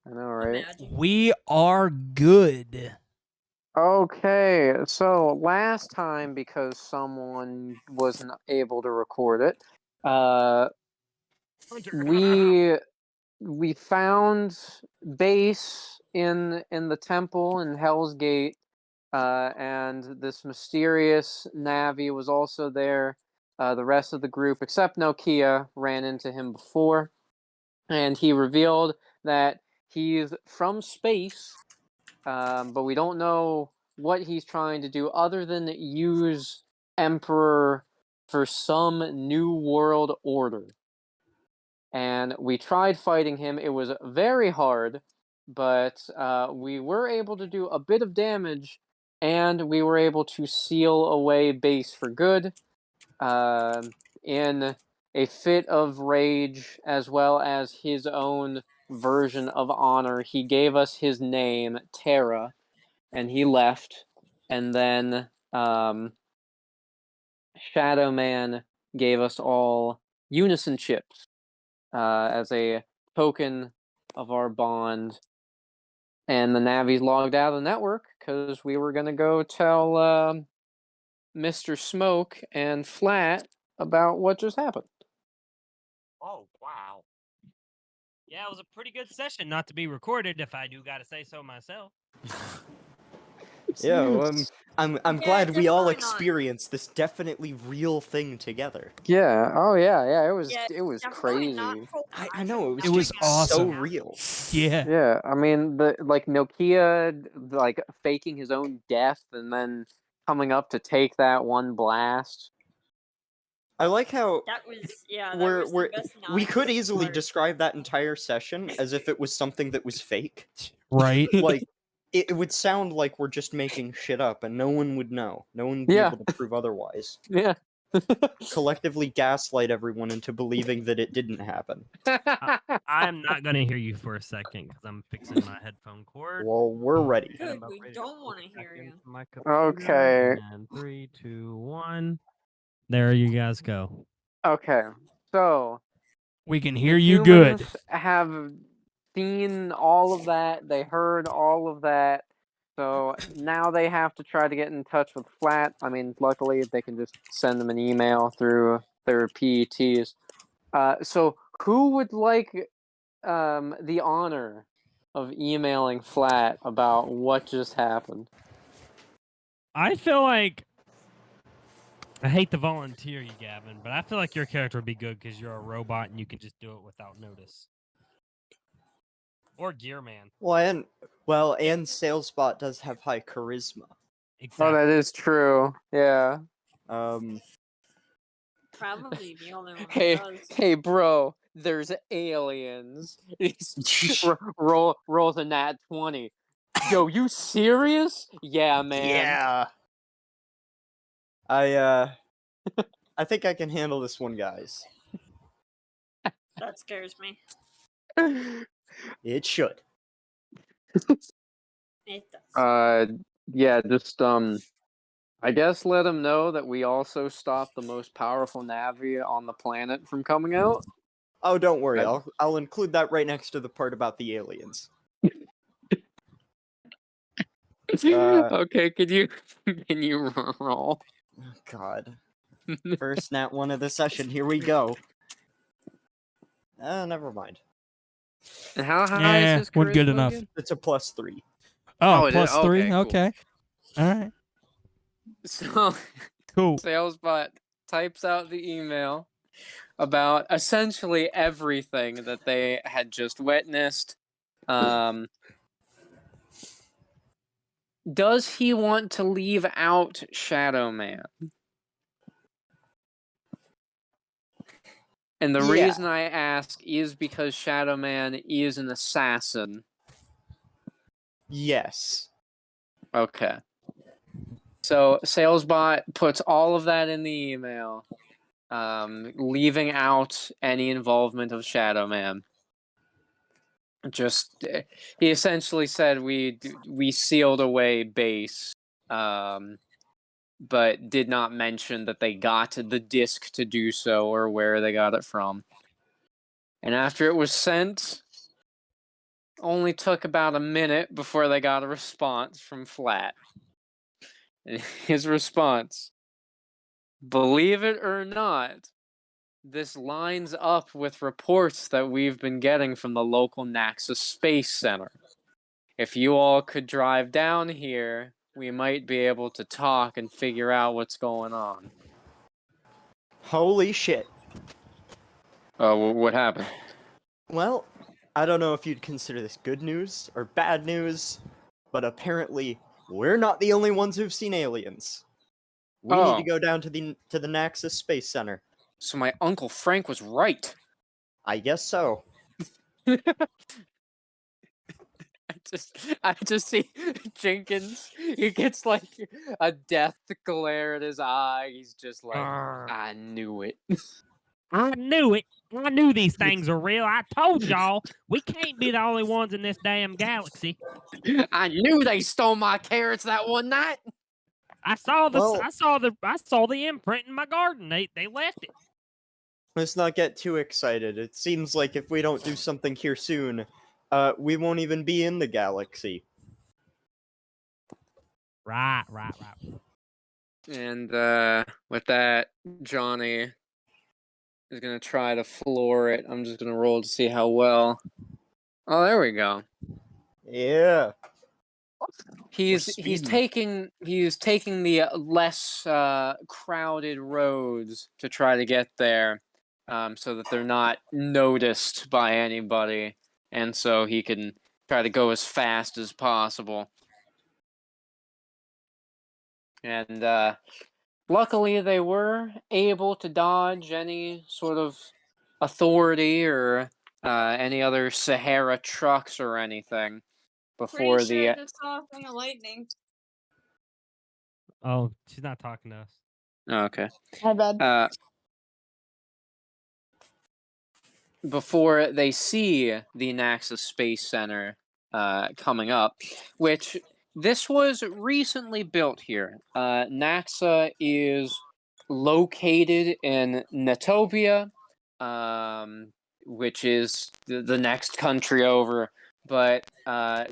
I know, right? Imagine. We are good. Okay, so last time, because someone wasn't able to record it, we found base in the temple in Hell's Gate, and this mysterious Navi was also there. The rest of the group, except Nokia, ran into him before, and he revealed that he's from space, but we don't know what he's trying to do other than use Emperor for some new world order. And we tried fighting him. It was very hard, but we were able to do a bit of damage, and we were able to seal away base for good. In a fit of rage, as well as his own version of honor, he gave us his name, Terra, and he left. And then Shadow Man gave us all Unison chips as a token of our bond. And the Navi's logged out of the network because we were going to go tell Mr. Smoke and Flat about what just happened. Oh, wow. Yeah, it was a pretty good session, not to be recorded, if I do gotta say so myself. Yeah, well, I'm Yeah, glad we all definitely not. experienced this definitely real thing together. Yeah. Oh yeah. It was Yeah, definitely crazy. Not crazy. full I know, It was so awesome. real. Yeah. Yeah. I mean, Nokia like faking his own death and then coming up to take that one blast. I like how That was the best we could nonsense easily part. describe that entire session as if it was something that was fake. Right. Like it would sound like we're just making shit up and no one would know. No one would be Yeah. able to prove otherwise. Yeah. Collectively gaslight everyone into believing that it didn't happen. I'm not gonna hear you for a second because I'm fixing my headphone cord. Well, we're ready. And I'm Good, about we ready don't put wanna it back hear you. into my computer. Okay. And 3, 2, 1. There you guys go. Okay. So We can the hear you good. humans have seen all of that. They heard all of that. So now they have to try to get in touch with Flat. I mean, luckily they can just send them an email through their PETs. So who would like the honor of emailing Flat about what just happened? I feel like I hate to volunteer you, Gavin, but I feel like your character would be good because you're a robot and you can just do it without notice. Or Gearman. And Salesbot does have high charisma. Exactly. Oh, that is true. Yeah. Um, Probably the only one that Hey, does. hey, bro. There's aliens. Rolls a nat 20. Yo, you serious? Yeah, man. yeah. I think I can handle this one, guys. That scares me. It should. It does. Yeah, just I guess let them know that we also stopped the most powerful Navi on the planet from coming out. Oh, don't worry. I'll include that right next to the part about the aliens. Okay, can you roll? Oh, God. First nat 1 of the session. Here we go. Never mind. And how high is his wasn't good charisma enough. again? It's a +3. Oh, it is? plus 3? Okay, cool. Okay. All right. So Cool. Salesbot types out the email about essentially everything that they had just witnessed. Does he want to leave out Shadow Man? And the reason I ask is because Shadow Man is an assassin. Yes. Okay. So Salesbot puts all of that in the email, leaving out any involvement of Shadow Man. Just he essentially said we sealed away base, but did not mention that they got the disc to do so or where they got it from. And after it was sent, only took about a minute before they got a response from Flat. And his response, believe it or not, this lines up with reports that we've been getting from the local Naxos Space Center. If you all could drive down here, we might be able to talk and figure out what's going on. Holy shit. Oh, what happened? Well, I don't know if you'd consider this good news or bad news, but apparently we're not the only ones who've seen aliens. We need Oh. to go down to the Naxos Space Center. So my Uncle Frank was right. I guess so. I just see Jenkins. He gets like a death glare in his eye. He's just like, Arr. I knew it. I knew it. I knew these things are real. I told y'all we can't be the only ones in this damn galaxy. I knew they stole my carrots that one night. I saw the Well- I saw the imprint in my garden. They left it. Let's not get too excited. It seems like if we don't do something here soon, we won't even be in the galaxy. Right. And with that, Johnny is gonna try to floor it. I'm just gonna roll to see how well. Oh, there we go. Yeah. He's speeding. taking the less crowded roads to try to get there, so that they're not noticed by anybody, and so he can try to go as fast as possible. And luckily, they were able to dodge any sort of authority or any other Sahara trucks or anything before Pretty sure I the. just saw a thing of lightning. Oh, she's not talking to us. Oh, okay. My bad. Before they see the Naxos Space Center coming up, which this was recently built here. Naxa is located in Natopia, which is the next country over, but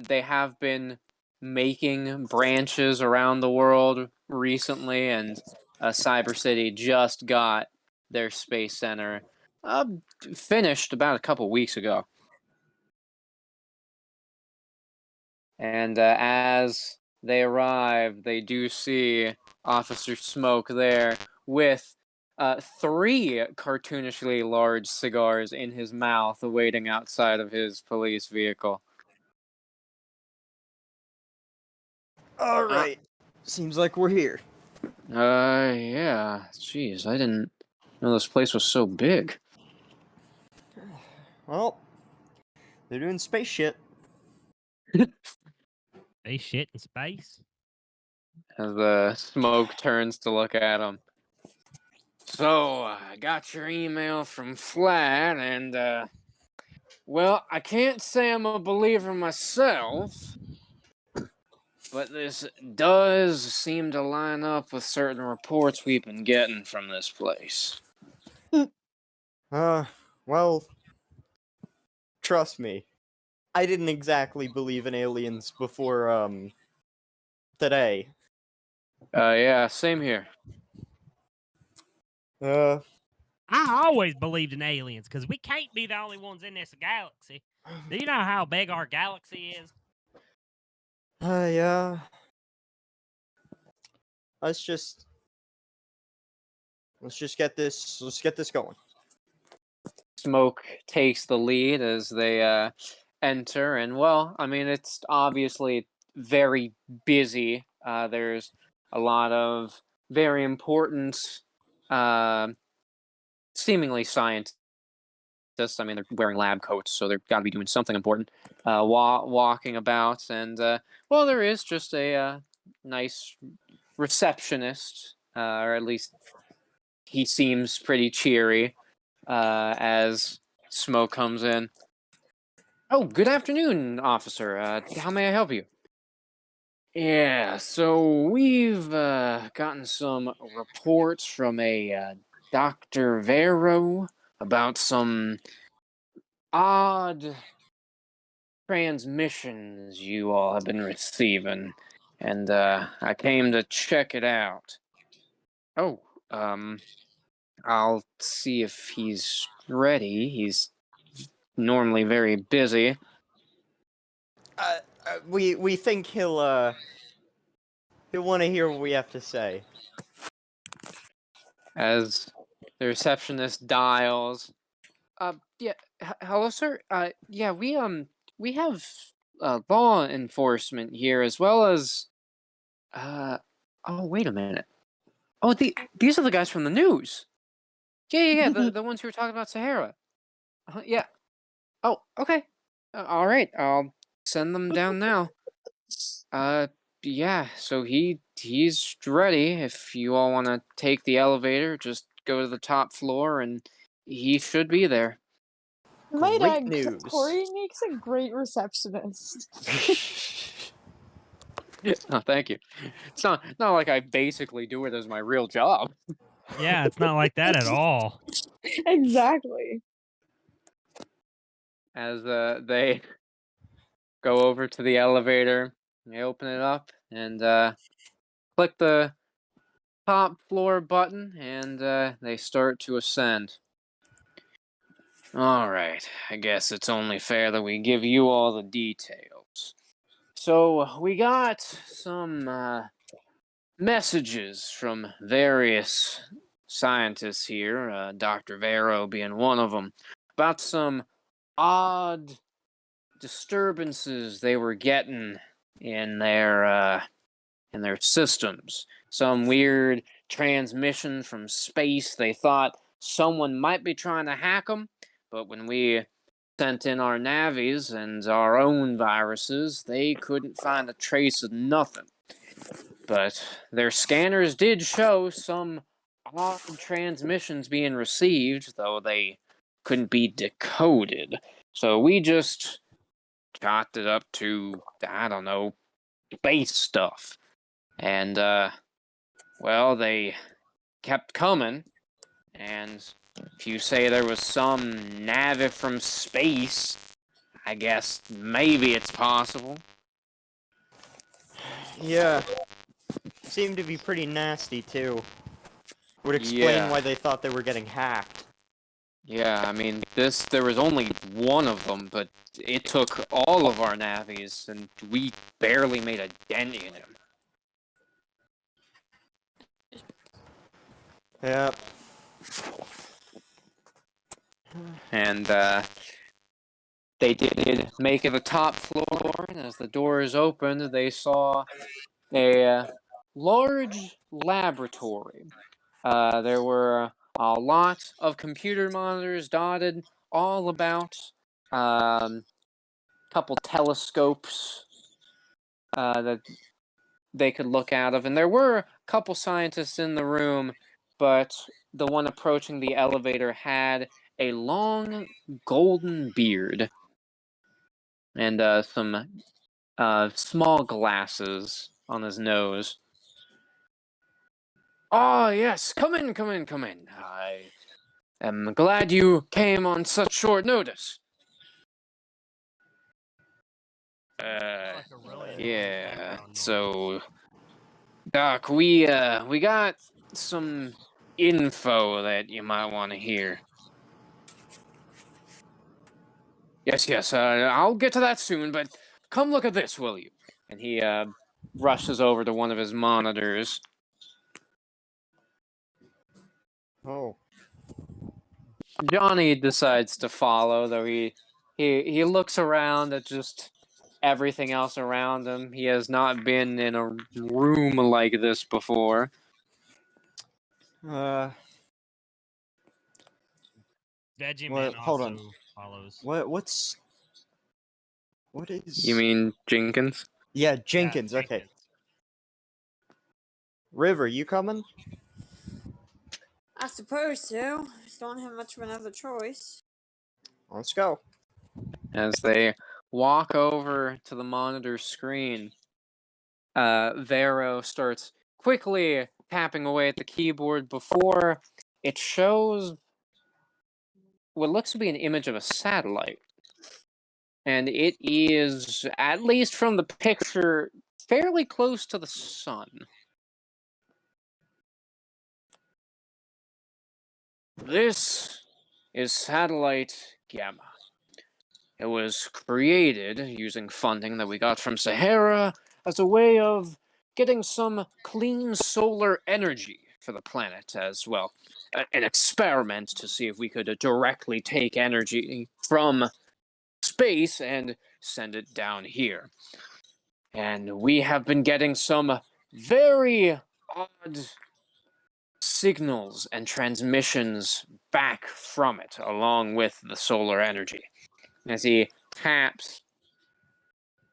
they have been making branches around the world recently, and Cyber City just got their space center finished about a couple weeks ago. And as they arrive, they do see Officer Smoke there with 3 cartoonishly large cigars in his mouth, waiting outside of his police vehicle. All right. Seems like we're here. Yeah. Jeez, I didn't know this place was so big. Well, they're doing space shit. They shit in space. As the Smoke turns to look at him. So, I got your email from Flat, and, well, I can't say I'm a believer myself, but this does seem to line up with certain reports we've been getting from this place. Well, trust me. I didn't exactly believe in aliens before, today. Yeah, same here. I always believed in aliens because we can't be the only ones in this galaxy. Do you know how big our galaxy is? Yeah. Let's just get this going. Smoke takes the lead as they enter, and well, I mean, it's obviously very busy. There's a lot of very important, seemingly scientists. I mean, they're wearing lab coats, so they've got to be doing something important. Walking about, and well, there is just a nice receptionist, or at least he seems pretty cheery as Smoke comes in. Oh, good afternoon, officer. How may I help you? Yeah, so we've gotten some reports from a Dr. Vero about some odd transmissions you all have been receiving, and I came to check it out. Oh, I'll see if he's ready. He's normally very busy. We think he'll want to hear what we have to say. As the receptionist dials. Yeah, hello, sir. Yeah, we have law enforcement here as well as. Oh, wait a minute. Oh, these are the guys from the news. Yeah. The ones who were talking about Sahara. Yeah. Oh, okay. All right. I'll send them down now. Yeah. So he's ready. If you all want to take the elevator, just go to the top floor, and he should be there. Might Great add, news. Corey makes a great receptionist. Oh, thank you. It's not like I basically do it as my real job. Yeah, it's not like that at all. Exactly. As they go over to the elevator, they open it up and click the top floor button, and they start to ascend. All right, I guess it's only fair that we give you all the details. So we got some messages from various scientists here, Dr. Vero being one of them, about some odd disturbances they were getting in their systems. Some weird transmission from space. They thought someone might be trying to hack them, but when we sent in our navies and our own viruses, they couldn't find a trace of nothing. But their scanners did show some odd transmissions being received, though they couldn't be decoded. So we just chalked it up to, I don't know, space stuff. And, well, they kept coming. And if you say there was some Navi from space, I guess maybe it's possible. Yeah. Seemed to be pretty nasty, too. Would explain Yeah. why they thought they were getting hacked. Yeah, I mean, there was only one of them, but it took all of our navies, and we barely made a dent in him. Yep. And, they did make it the top floor, and as the doors opened, they saw a large laboratory. There were a lot of computer monitors dotted all about, couple telescopes that they could look out of, and there were a couple scientists in the room, but the one approaching the elevator had a long golden beard and some small glasses on his nose. Oh, yes, come in. I am glad you came on such short notice. Yeah, so, Doc, we got some info that you might want to hear. Yes, I'll get to that soon, but come look at this, will you? And he rushes over to one of his monitors. Oh. Johnny decides to follow, though he looks around at just everything else around him. He has not been in a room like this before. Veggie Well, Man hold also on. follows. What is... You mean Jenkins? Yeah, Jenkins, Yeah, okay. River, you coming? I suppose so. Just don't have much of another choice. Let's go. As they walk over to the monitor screen, Vero starts quickly tapping away at the keyboard before it shows what looks to be an image of a satellite. and it is, at least from the picture, fairly close to the sun. This is Satellite Gamma. It was created using funding that we got from Sahara as a way of getting some clean solar energy for the planet as well. An experiment to see if we could directly take energy from space and send it down here. And we have been getting some very odd signals and transmissions back from it, along with the solar energy. As he taps,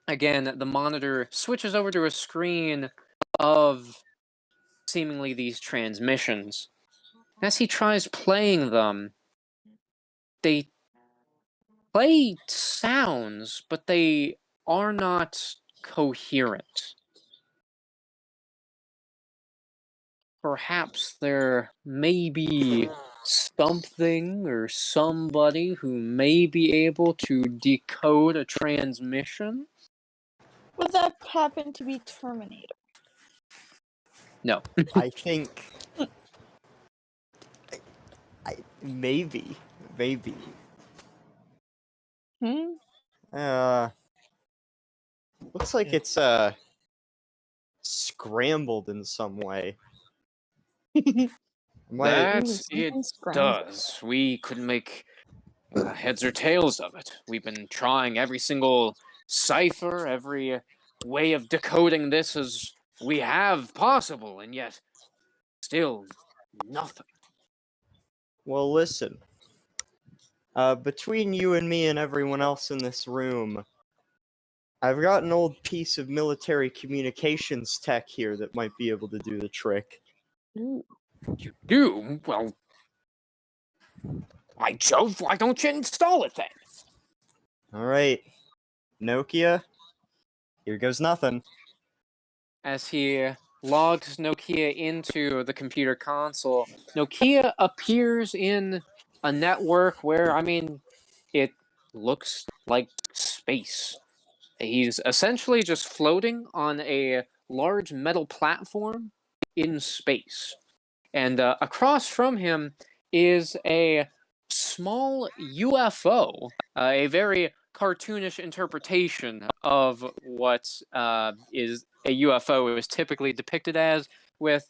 again, the monitor switches over to a screen of seemingly these transmissions. As he tries playing them, they play sounds, but they are not coherent. Perhaps there may be something or somebody who may be able to decode a transmission? Would that happen to be Terminator? No. I think. Maybe. Hmm? Looks like it's scrambled in some way. That something it scrambled. does. We couldn't make heads or tails of it. We've been trying every single cipher, every way of decoding this as we have possible, and yet still nothing. Well, listen. Between you and me and everyone else in this room, I've got an old piece of military communications tech here that might be able to do the trick. Ooh. You do? Well, by Jove, why don't you install it then? Alright. Nokia, here goes nothing. As he logs Nokia into the computer console, Nokia appears in a network where, I mean, it looks like space. He's essentially just floating on a large metal platform in space. And across from him is a small UFO, a very cartoonish interpretation of what is a UFO is typically depicted as, with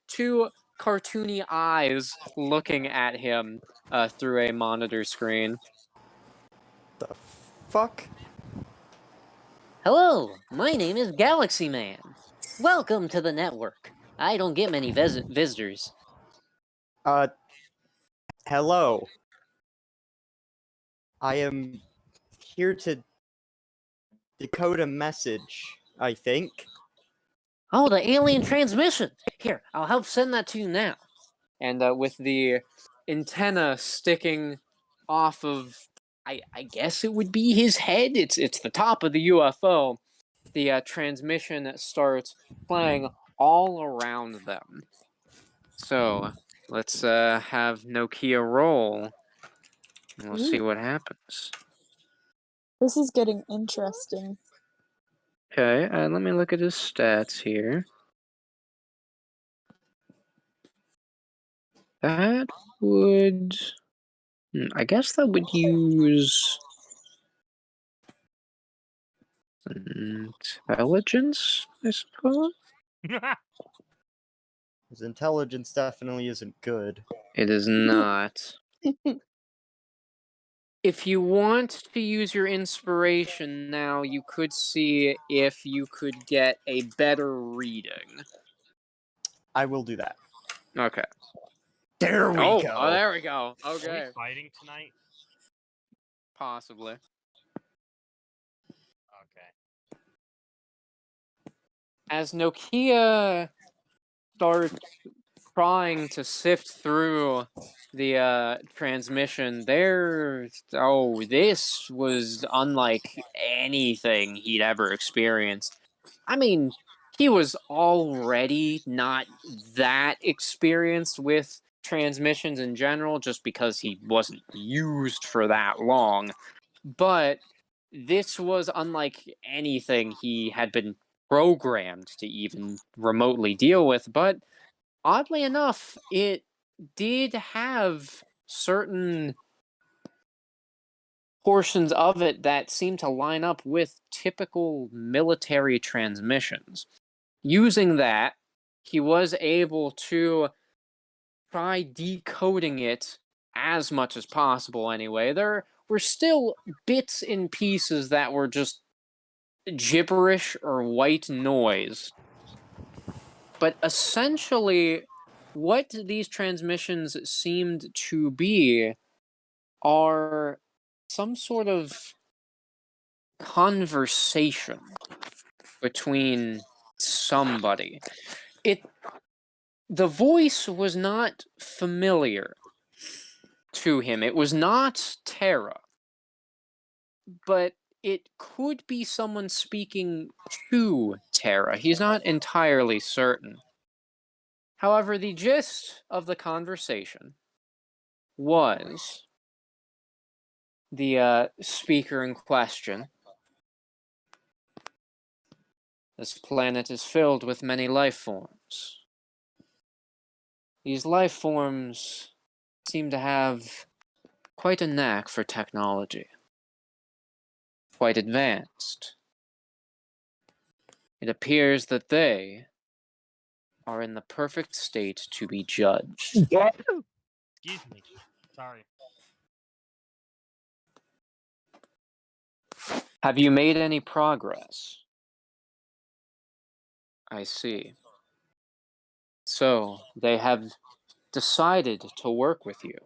two cartoony eyes looking at him through a monitor screen. The fuck? Hello, my name is Galaxy Man. Welcome to the network. I don't get many visitors. Hello. I am here to decode a message, I think. Oh, the alien transmission. Here, I'll help send that to you now. And with the antenna sticking off of, I guess it would be his head. It's the top of the UFO. The transmission starts playing all around them. So let's have Nokia roll, and we'll see what happens. This is getting interesting. Okay, let me look at his stats here. That would... I guess that would use... intelligence, I suppose? His intelligence definitely isn't good. It is not. If you want to use your inspiration now, you could see if you could get a better reading. I will do that. Okay. There we Oh, go. there we go. Are Okay. we fighting tonight? Possibly. Okay. As Nokia starts trying to sift through the transmission, this was unlike anything he'd ever experienced. I mean, he was already not that experienced with transmissions in general, just because he wasn't used for that long. But this was unlike anything he had been programmed to even remotely deal with, but oddly enough, it did have certain portions of it that seemed to line up with typical military transmissions. Using that, he was able to try decoding it as much as possible anyway. There were still bits and pieces that were just gibberish or white noise. But essentially, what these transmissions seemed to be are some sort of conversation between somebody. The voice was not familiar to him. It was not Terra. But it could be someone speaking to Terra. He's not entirely certain. However, the gist of the conversation was the speaker in question. This planet is filled with many life forms. These life forms seem to have quite a knack for technology. Quite advanced. It appears that they are in the perfect state to be judged. Excuse me. Sorry. Have you made any progress? I see. So, they have decided to work with you.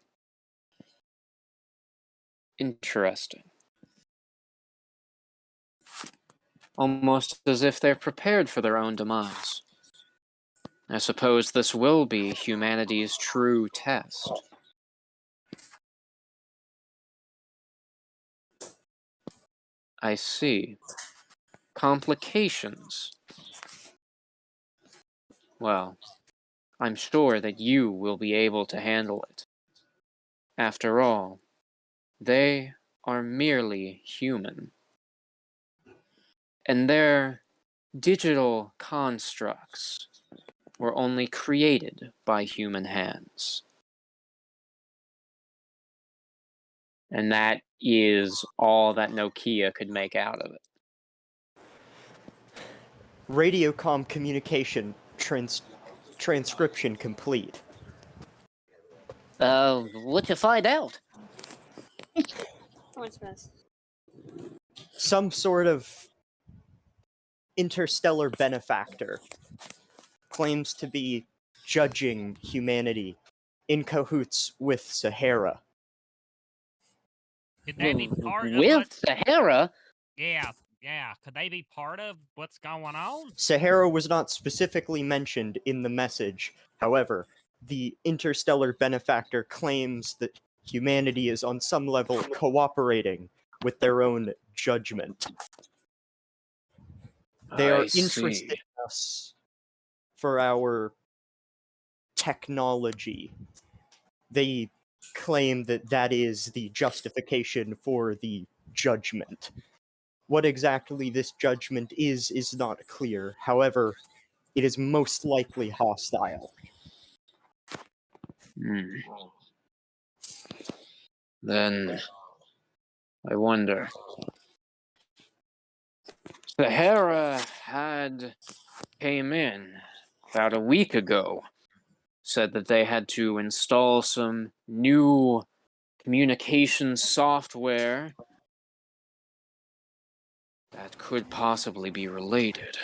Interesting. Almost as if they're prepared for their own demise. I suppose this will be humanity's true test. I see. Complications. Well, I'm sure that you will be able to handle it. After all, they are merely human. And their digital constructs were only created by human hands. And that is all that Nokia could make out of it. Radiocom communication transcription complete. What'd you find out? What's best? Some sort of interstellar benefactor claims to be judging humanity in cahoots with Sahara. Could they be part of With what? Sahara? Yeah. Could they be part of what's going on? Sahara was not specifically mentioned in the message. However, the interstellar benefactor claims that humanity is on some level cooperating with their own judgment. They are interested in us for our technology. They claim that that is the justification for the judgment. What exactly this judgment is not clear. However, it is most likely hostile. Then, I wonder. Sahara came in about a week ago. Said that they had to install some new communication software that could possibly be related.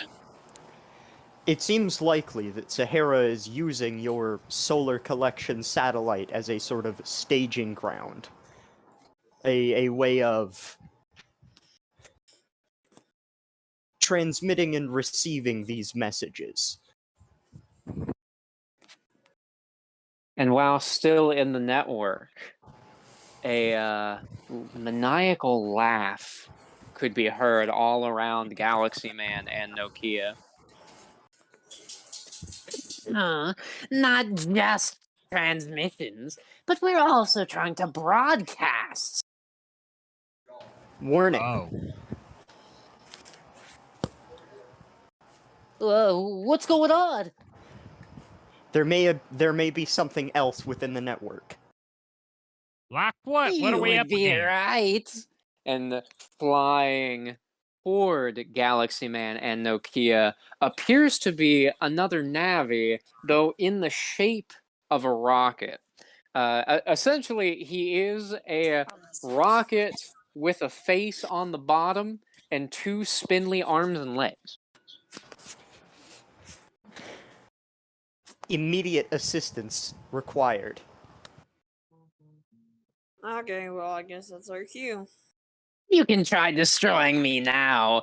It seems likely that Sahara is using your solar collection satellite as a sort of staging ground. A way of transmitting and receiving these messages. And while still in the network, a maniacal laugh could be heard all around Galaxy Man and Nokia. Not just transmissions, but we're also trying to broadcast. Warning. What's going on? There may be something else within the network. Like what? What You are we would up be against? right. And flying toward Galaxy Man and Nokia appears to be another Navi, though in the shape of a rocket. Essentially, he is a rocket with a face on the bottom and two spindly arms and legs. Immediate assistance required. Okay, well, I guess that's our cue. You can try destroying me now,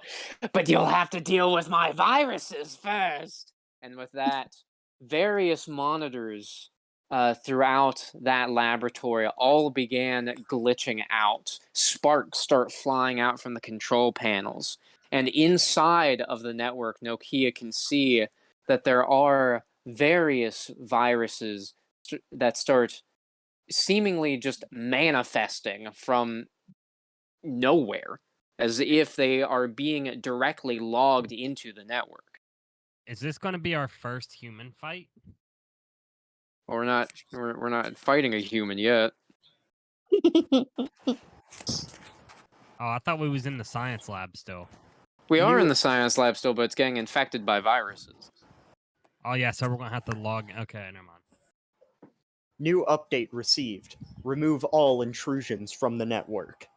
but you'll have to deal with my viruses first. And with that, various monitors throughout that laboratory all began glitching out. Sparks start flying out from the control panels. And inside of the network, Nokia can see that there are various viruses that start seemingly just manifesting from nowhere, as if they are being directly logged into the network. Is this going to be our first human fight? We're not fighting a human yet. Oh, I thought we was in the science lab still. We are You- in the science lab still, but it's getting infected by viruses. Oh yeah, so we're gonna have to log. Okay, never mind. New update received. Remove all intrusions from the network.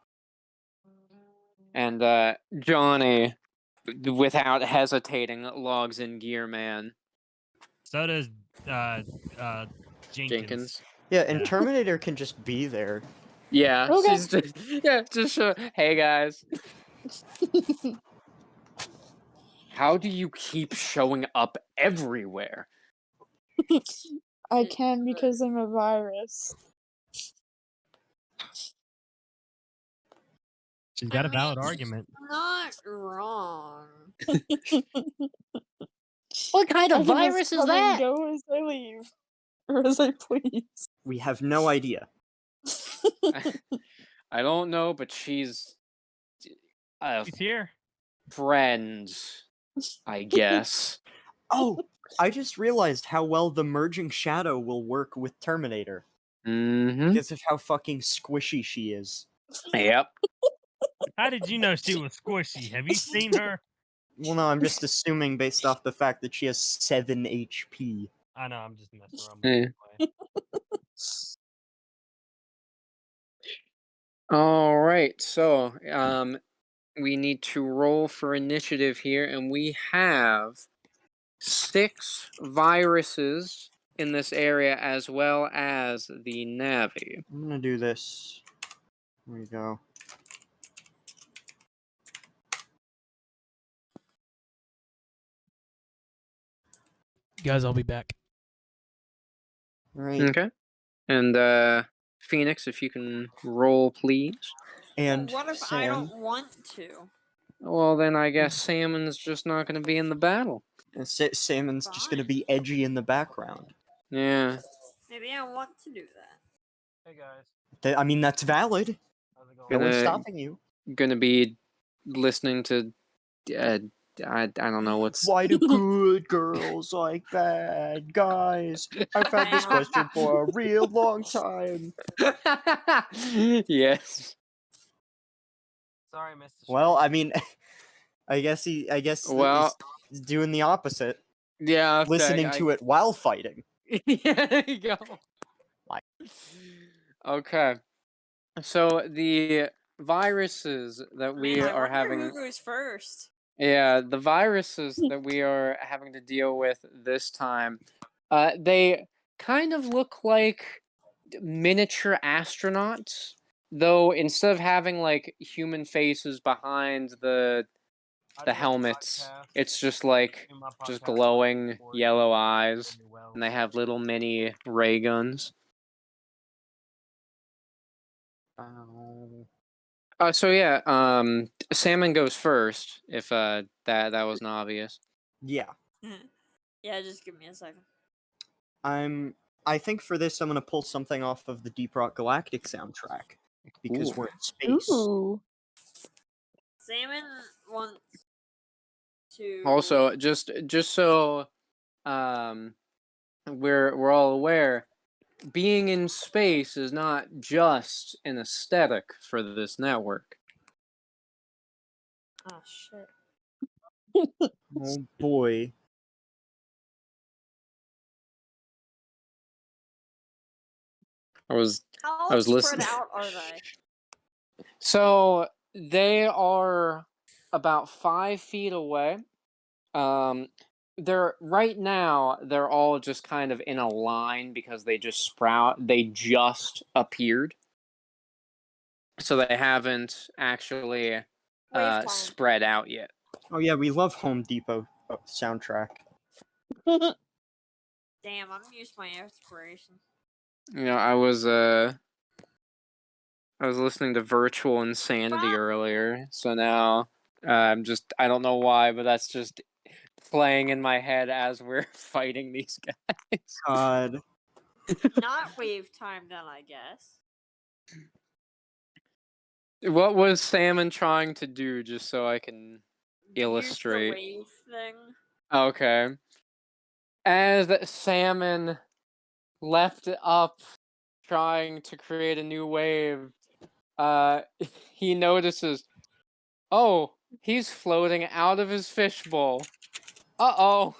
And Johnny, without hesitating, logs in Gearman. So does Jenkins. Yeah, and Yeah. Terminator can just be there. Yeah, Okay. she's just show. Hey guys, how do you keep showing up everywhere? I can because I'm a virus. She's got a valid mean, argument. Not wrong. What kind I of can virus just is come and that? go as I leave, or as I please. We have no idea. I don't know, but she's a She's here. friend, I guess. Oh, I just realized how well the merging shadow will work with Terminator. Mm-hmm. Because of how fucking squishy she is. Yep. How did you know she was squishy? Have you seen her? Well, no, I'm just assuming based off the fact that she has 7 HP. I know. I'm just messing around. Yeah. With All right. So, we need to roll for initiative here, and we have 6 viruses in this area, as well as the Navi. I'm gonna do this. There we go. Guys, I'll be back. Right. Okay. And Phoenix, if you can roll, please. And what if Sam, I don't want to? Well, then I guess Salmon's just not going to be in the battle. and Salmon's just gonna be edgy in the background. Yeah. Maybe I want to do that. Hey guys. I mean, that's valid. How's it No going? one's Gonna- stopping you. Going to be listening to. I don't know what's. Why do good girls like bad guys? I've had this question for a real long time. Yes. Sorry, Mr. Well, I mean, I guess Well, he's doing the opposite. yeah. okay, Listening to it while fighting. Yeah, there you go. Like- Okay. So the viruses that we Man, I are wonder having. who goes first. Yeah, the viruses that we are having to deal with this time, they kind of look like miniature astronauts, though instead of having like human faces behind the helmets, it's just like just glowing yellow eyes, and they have little mini ray guns. So yeah, Salmon goes first. If that wasn't obvious. Yeah. Yeah, just give me a second. I think for this I'm gonna pull something off of the Deep Rock Galactic soundtrack because Ooh. we're in space. Ooh. Salmon wants to. Also, just so we're all aware, being in space is not just an aesthetic for this network. Oh shit. Oh boy. I was How was spread listening. out are they? So they are about 5 feet away. They're right now. They're all just kind of in a line because they just appeared, so they haven't actually Wave time. spread out yet. Oh yeah, we love Home Depot soundtrack. Damn, I'm used to my inspiration. You know, I was listening to Virtual Insanity earlier, so now I don't know why, but that's just playing in my head as we're fighting these guys. God. Not wave time, then I guess. What was Salmon trying to do, just so I can illustrate? Use the wave thing. Okay. As Salmon left up trying to create a new wave, he notices, oh, he's floating out of his fishbowl. Uh-oh.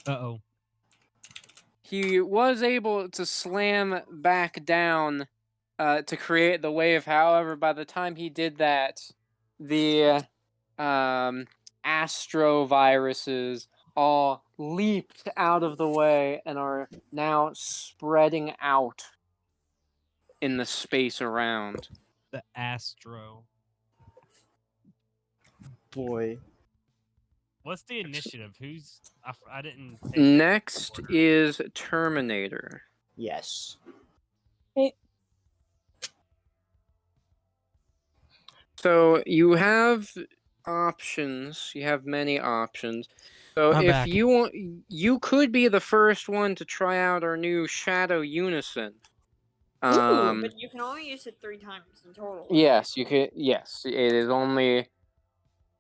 Uh-oh. He was able to slam back down to create the wave. However, by the time he did that, the astroviruses all leaped out of the way and are now spreading out in the space around. The Astro. Boy. What's the initiative? Who's... I didn't... take Next order. is Terminator. Yes. So you have options. You have many options. So I'm if back. you want, you could be the first one to try out our new Shadow Unison. But you can only use it 3 times in total. Yes, you could. Yes, it is only.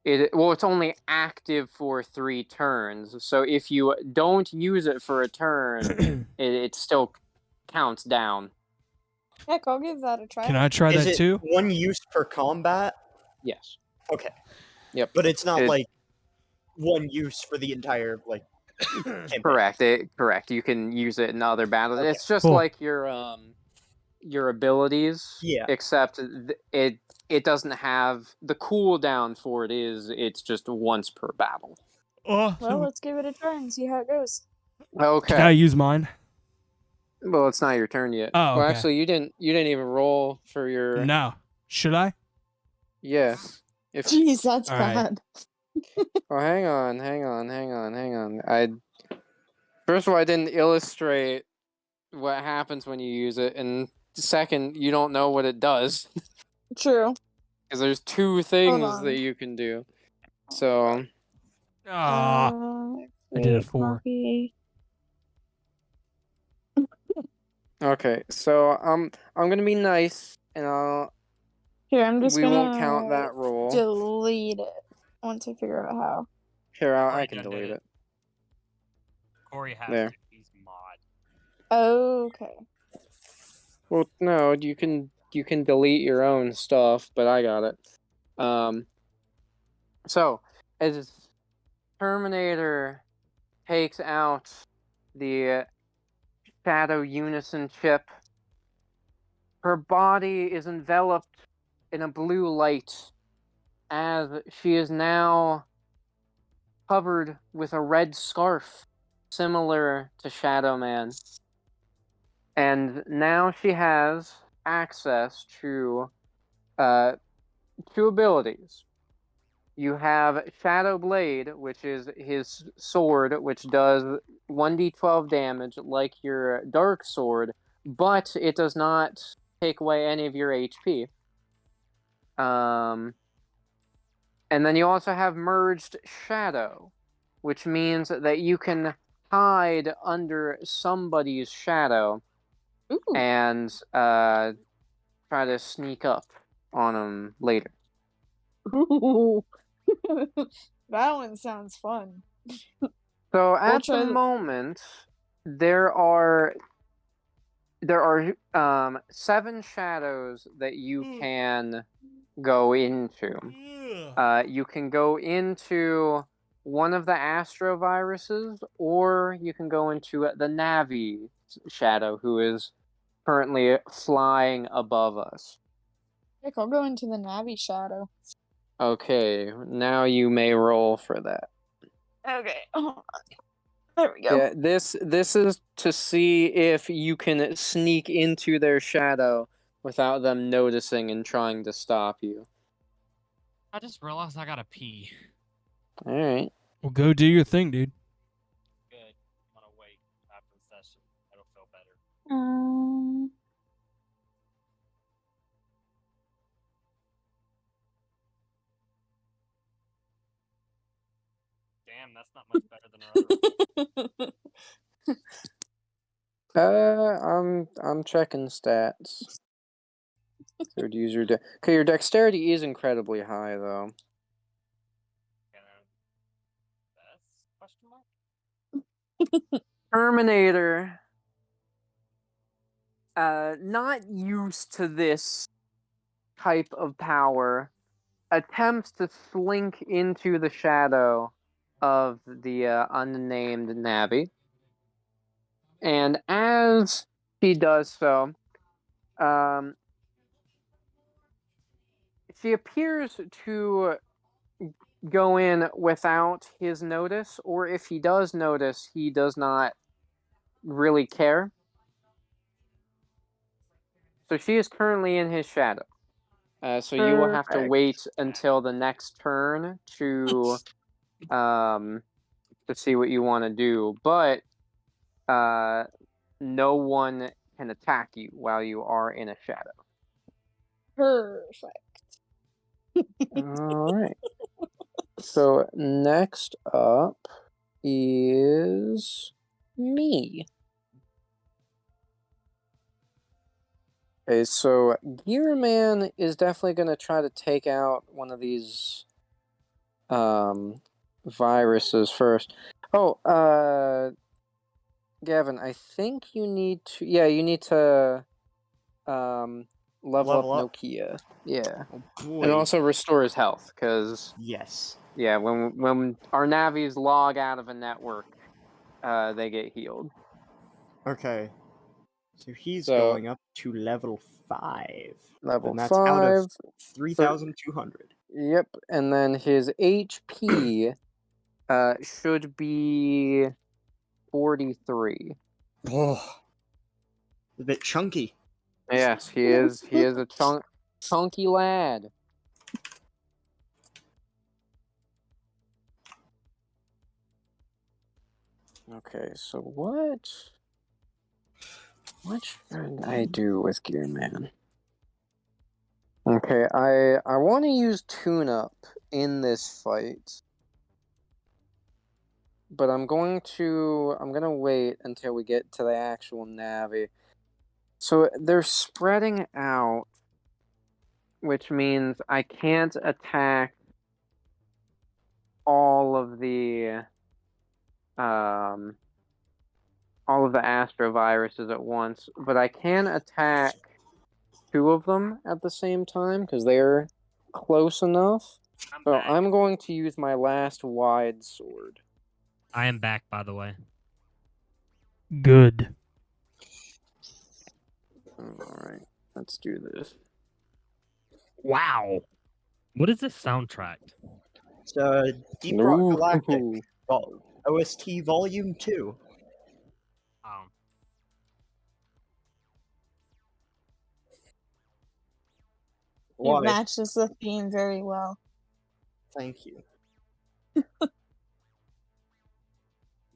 It's only active for 3 turns. So if you don't use it for a turn, it still counts down. Heck, I'll give that a try. Can I try Is that it too? one use per combat? Yes. Okay. Yep. But it's not It- like one use for the entire campaign. Correct. Correct. You can use it in other battles. Okay. It's just Cool. like your abilities. Yeah. Except it doesn't have the cooldown for it. It's just once per battle. Oh, Well, let's give it a try and see how it goes. Okay. can I use mine? Well, it's not your turn yet. Oh, Well, okay. actually, you didn't even roll for your. No. Should I? Yeah. If Jeez, that's All right. bad. Oh, hang on. First of all, I didn't illustrate what happens when you use it, and second, you don't know what it does True. because there's 2 things on. that you can do. So Ah, I did a 4. Copy. okay, so I'm gonna be nice, and Here, I'm just we gonna won't count that roll. delete it once I figure out how. Here, I Already can done delete did it. Corey has There. to. He's mod. Okay. Well, no, you can delete your own stuff, but I got it. So as Terminator takes out the Shadow Unison chip, her body is enveloped in a blue light as she is now covered with a red scarf similar to Shadow Man. And now she has access to 2 abilities. You have Shadow Blade, which is his sword, which does 1d12 damage like your Dark Sword, but it does not take away any of your HP. And then you also have Merged Shadow, which means that you can hide under somebody's shadow Ooh. and try to sneak up on him later. Ooh. That one sounds fun. So at try the to- moment, there are 7 shadows that you can go into. You can go into one of the astroviruses, or you can go into the Navi shadow, who is currently flying above us. Heck, I'll go into the Navi shadow. Okay, now you may roll for that. Okay. There we go. Yeah, this is to see if you can sneak into their shadow without them noticing and trying to stop you. I just realized I gotta pee. All right. Well, go do your thing, dude. Good. I'm gonna wait after the session. It'll feel better. Damn, that's not much better than our other. I'm checking stats. Third user. Okay, your dexterity is incredibly high though. That's question mark? Terminator. Not used to this type of power, attempts to slink into the shadow of the unnamed Navi. And as she does so, she appears to go in without his notice, or if he does notice, he does not really care. So she is currently in his shadow. So you will have to Perfect. wait until the next turn to see what you want to do. But no one can attack you while you are in a shadow. Perfect. All right. So next up is me. Okay, so Gear Man is definitely going to try to take out one of these viruses first. Oh, Gavin, I think you need to you need to level up Nokia. Yeah. Oh, boy. And also restore his health, because Yes. yeah, when our Navis log out of a network, they get healed. Okay. So he's So- going up to level 5. Level And that's out of 5. 3,200. Yep, and then his HP should be 43. Oh, a bit chunky. Yes, he is. He is a chunky lad. Okay, so what should I do with Gear Man? Okay, I want to use Tune-Up in this fight, but I'm gonna wait until we get to the actual Navi. So they're spreading out, which means I can't attack all of the astroviruses at once, but I can attack 2 of them at the same time because they're close enough. So back. I'm going to use my last wide sword. I am back, by the way. Good. Alright, let's do this. Wow. What is this soundtrack? It's Deep Rock Galactic. Ooh. OST Volume 2. It Why? matches the theme very well. Thank you.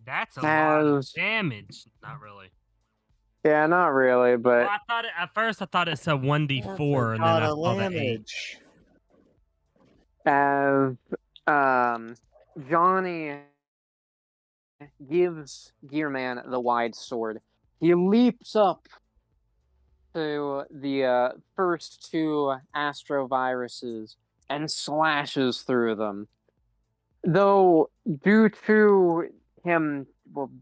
That's a lot of Has- damage. Not really. Yeah, not really, but Well, I thought at first I thought it said 1d4, and then Got I a saw the 8. damage. as Johnny gives Gearman the wide sword, he leaps up to the first two astroviruses and slashes through them. Though, due to him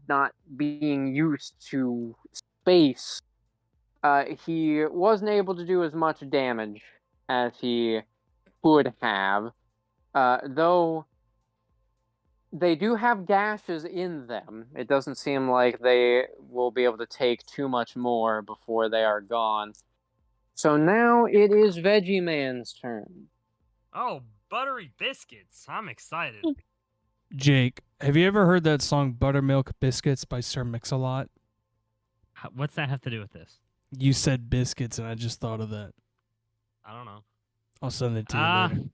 not being used to space, he wasn't able to do as much damage as he could have. Though they do have gashes in them, it doesn't seem like they will be able to take too much more before they are gone. So now it is Veggie Man's turn. Oh, buttery biscuits! I'm excited. Jake, have you ever heard that song Buttermilk Biscuits by Sir Mix-a-Lot? What's that have to do with this? You said biscuits, and I just thought of that. I don't know. I'll send it to you later.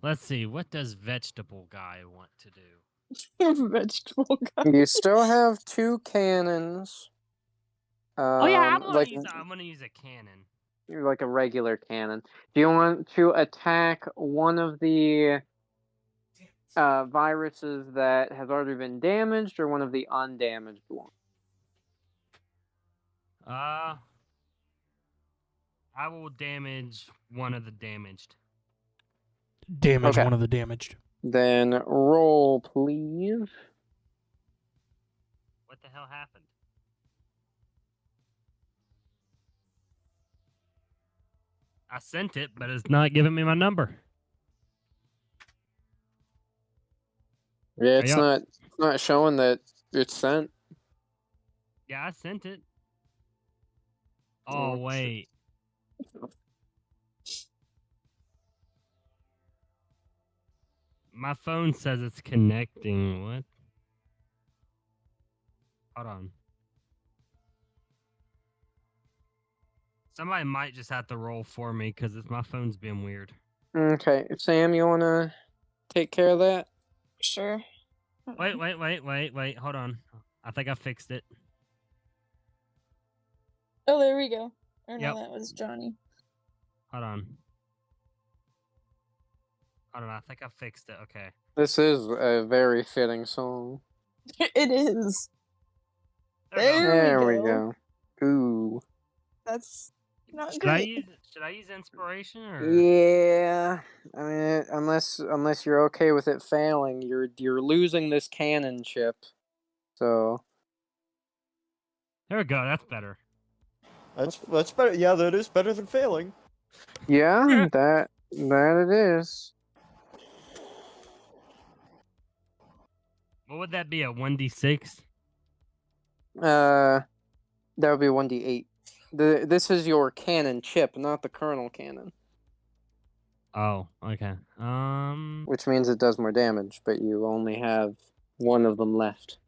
Let's see. What does vegetable guy want to do? Vegetable guy. You still have two cannons. Oh yeah, I'm like gonna use a cannon. like a regular cannon. Do you want to attack one of the viruses that has already been damaged, or one of the undamaged ones? I will damage one of the damaged. Damage Okay. one of the damaged. Then roll, please. What the hell happened? I sent it, but it's not giving me my number. Yeah, it's Yup. not showing that it's sent. Yeah, I sent it. Oh, wait. My phone says it's connecting. What? Hold on. Somebody might just have to roll for me because my phone's being weird. Okay, Sam, you wanna take care of that? Sure. Wait. Hold on. I think I fixed it. Oh, there we go. Or Yep. no, that was Johnny. Hold on. I think I fixed it. Okay. This is a very fitting song. It is. There we go. There we we go. go. Ooh. That's not Should I great. use inspiration or? Yeah. I mean, unless you're okay with it failing, you're losing this cannon chip. So There we go. That's better. That's better. Yeah, that is better than failing. yeah, that it is. What would that be? A 1d6? That would be 1d8. This is your cannon chip, not the kernel cannon, Oh, okay. which means it does more damage, but you only have one of them left.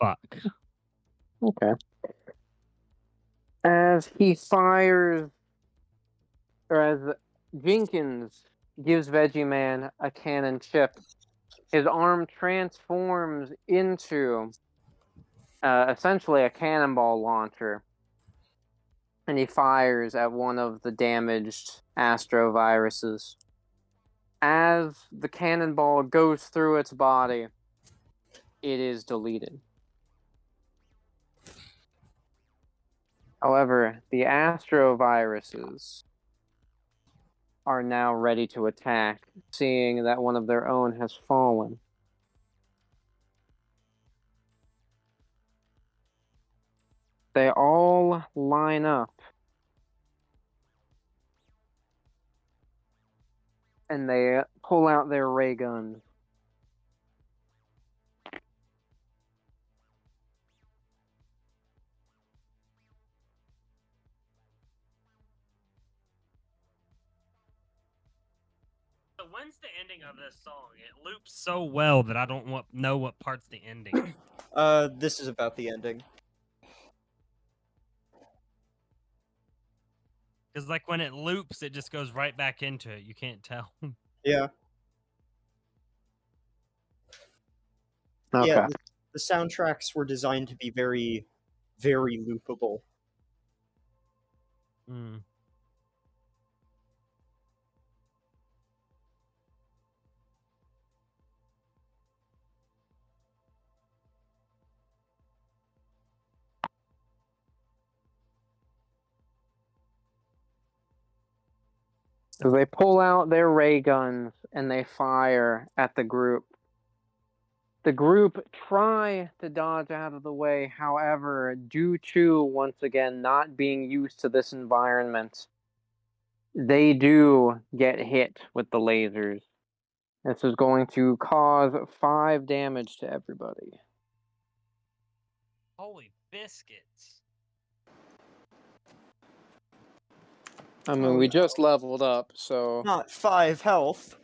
Fuck. Okay. As he fires, or as Jenkins gives Veggie Man a cannon chip, his arm transforms into essentially a cannonball launcher, and he fires at one of the damaged astroviruses. As the cannonball goes through its body, it is deleted. However, the astroviruses are now ready to attack, seeing that one of their own has fallen. They all line up, and they pull out their ray guns. So when's the ending of this song? It loops so well that I don't know what part's the ending. This is about the ending. Because like when it loops, it just goes right back into it. You can't tell. Yeah. Okay. Yeah, the soundtracks were designed to be very, very loopable. Mm. So they pull out their ray guns and they fire at the group. The group try to dodge out of the way, however, due to, once again, not being used to this environment, they do get hit with the lasers. This is going to cause 5 damage to everybody. Holy biscuits. I mean, Oh, we no. just leveled up, so... Not 5 health.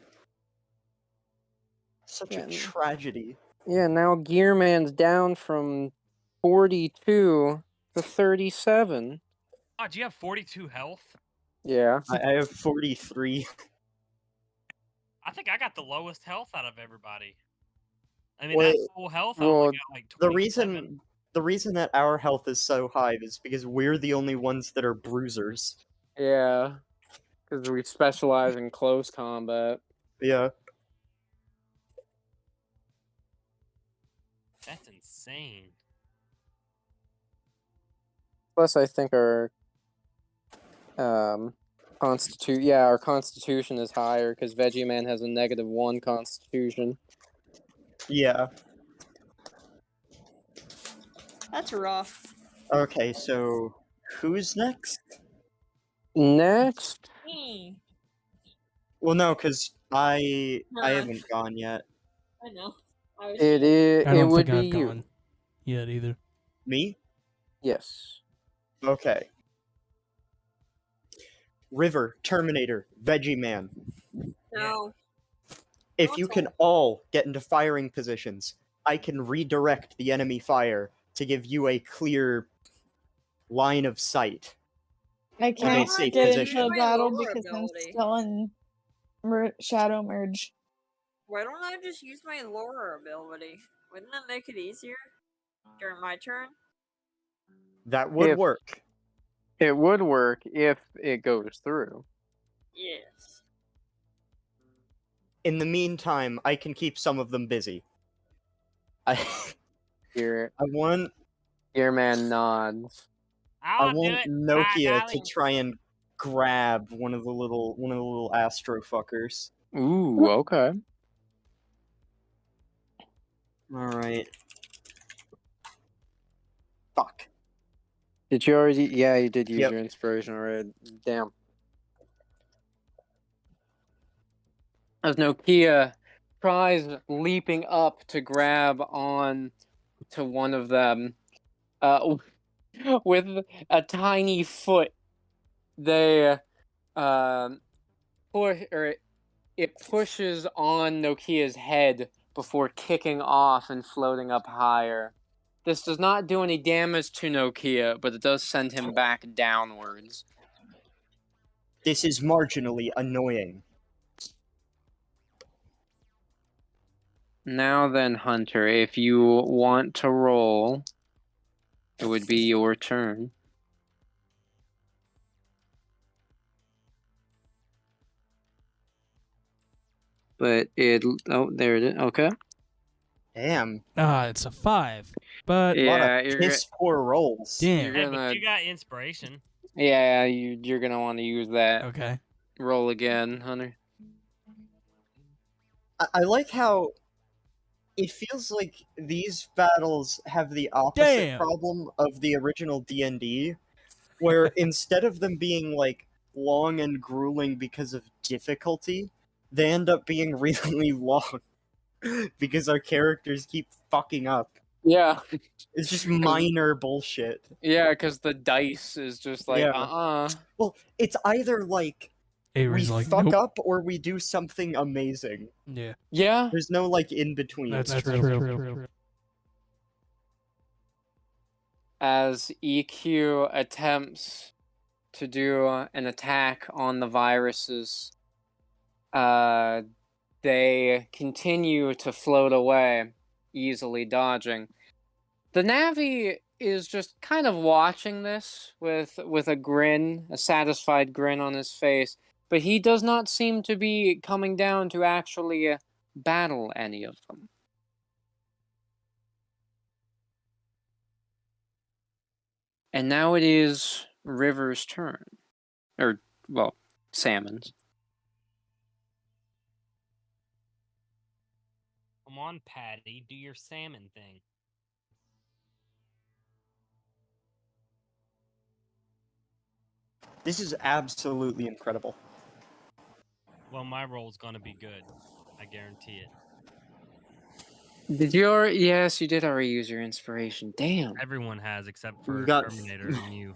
Such Yeah, a tragedy. Yeah, now Gearman's down from 42 to 37. Oh, do you have 42 health? Yeah. I have 43. I think I got the lowest health out of everybody. I mean, Well, at full health, I well, only got like 27. The reason that our health is so high is because we're the only ones that are bruisers. Yeah. Because we specialize in close combat. Yeah. That's insane. Plus, I think our our constitution is higher because Veggie Man has a -1 constitution. Yeah. That's rough. Okay, so who's next? Next, Me. Well, no, because I Nah. haven't gone yet. I know. I was it is. I It don't would think be I've you. gone yet either. Me? Yes. Okay. River, Terminator, Veggie Man. No. If you can all get into firing positions, I can redirect the enemy fire to give you a clear line of sight. I a can't safe get position. into a battle My because I'm ability. still in Shadow Merge. Why don't I just use my lore ability? Wouldn't that make it easier during my turn? That would If- work. It would work if it goes through. Yes. In the meantime, I can keep some of them busy. I Gear want Gearman nods. I I'll do want it. Nokia I'll to try and grab one of the little astro fuckers. Ooh, okay. All right. Fuck. Did you already? Yeah, you did use Yep. your inspiration already. Damn. As Nokia tries leaping up to grab on to one of them, with a tiny foot, they it pushes on Nokia's head before kicking off and floating up higher. This does not do any damage to Nokia, but it does send him back downwards. This is marginally annoying. Now then, Hunter, if you want to roll, it would be your turn. But oh, there it is. Okay. Damn. It's a 5. But A lot Yeah, of you're piss poor rolls. damn. Hey, gonna- but you got inspiration. yeah, you're gonna want to use that. Okay. Roll again, Hunter. I like how it feels like these battles have the opposite Damn. problem of the original D&D, where instead of them being like long and grueling because of difficulty, they end up being really long because our characters keep fucking up. Yeah, It's just minor bullshit. yeah, because the dice is just like Yeah. Well, it's either like we Avery's like, fuck nope. up or we do something amazing. Yeah, Yeah. There's no like in between. that's true. As EQ attempts to do an attack on the viruses, they continue to float away, easily dodging. The Navi is just kind of watching this with a grin, a satisfied grin on his face, but he does not seem to be coming down to actually battle any of them. And now it is River's turn. Or, well, Salmon's. Come on, Patty, do your salmon thing. This is absolutely incredible. Well, my roll's gonna be good. I guarantee it. Did you already? Yes, you did already use your inspiration. Damn. Everyone has except You for got- Terminator and you.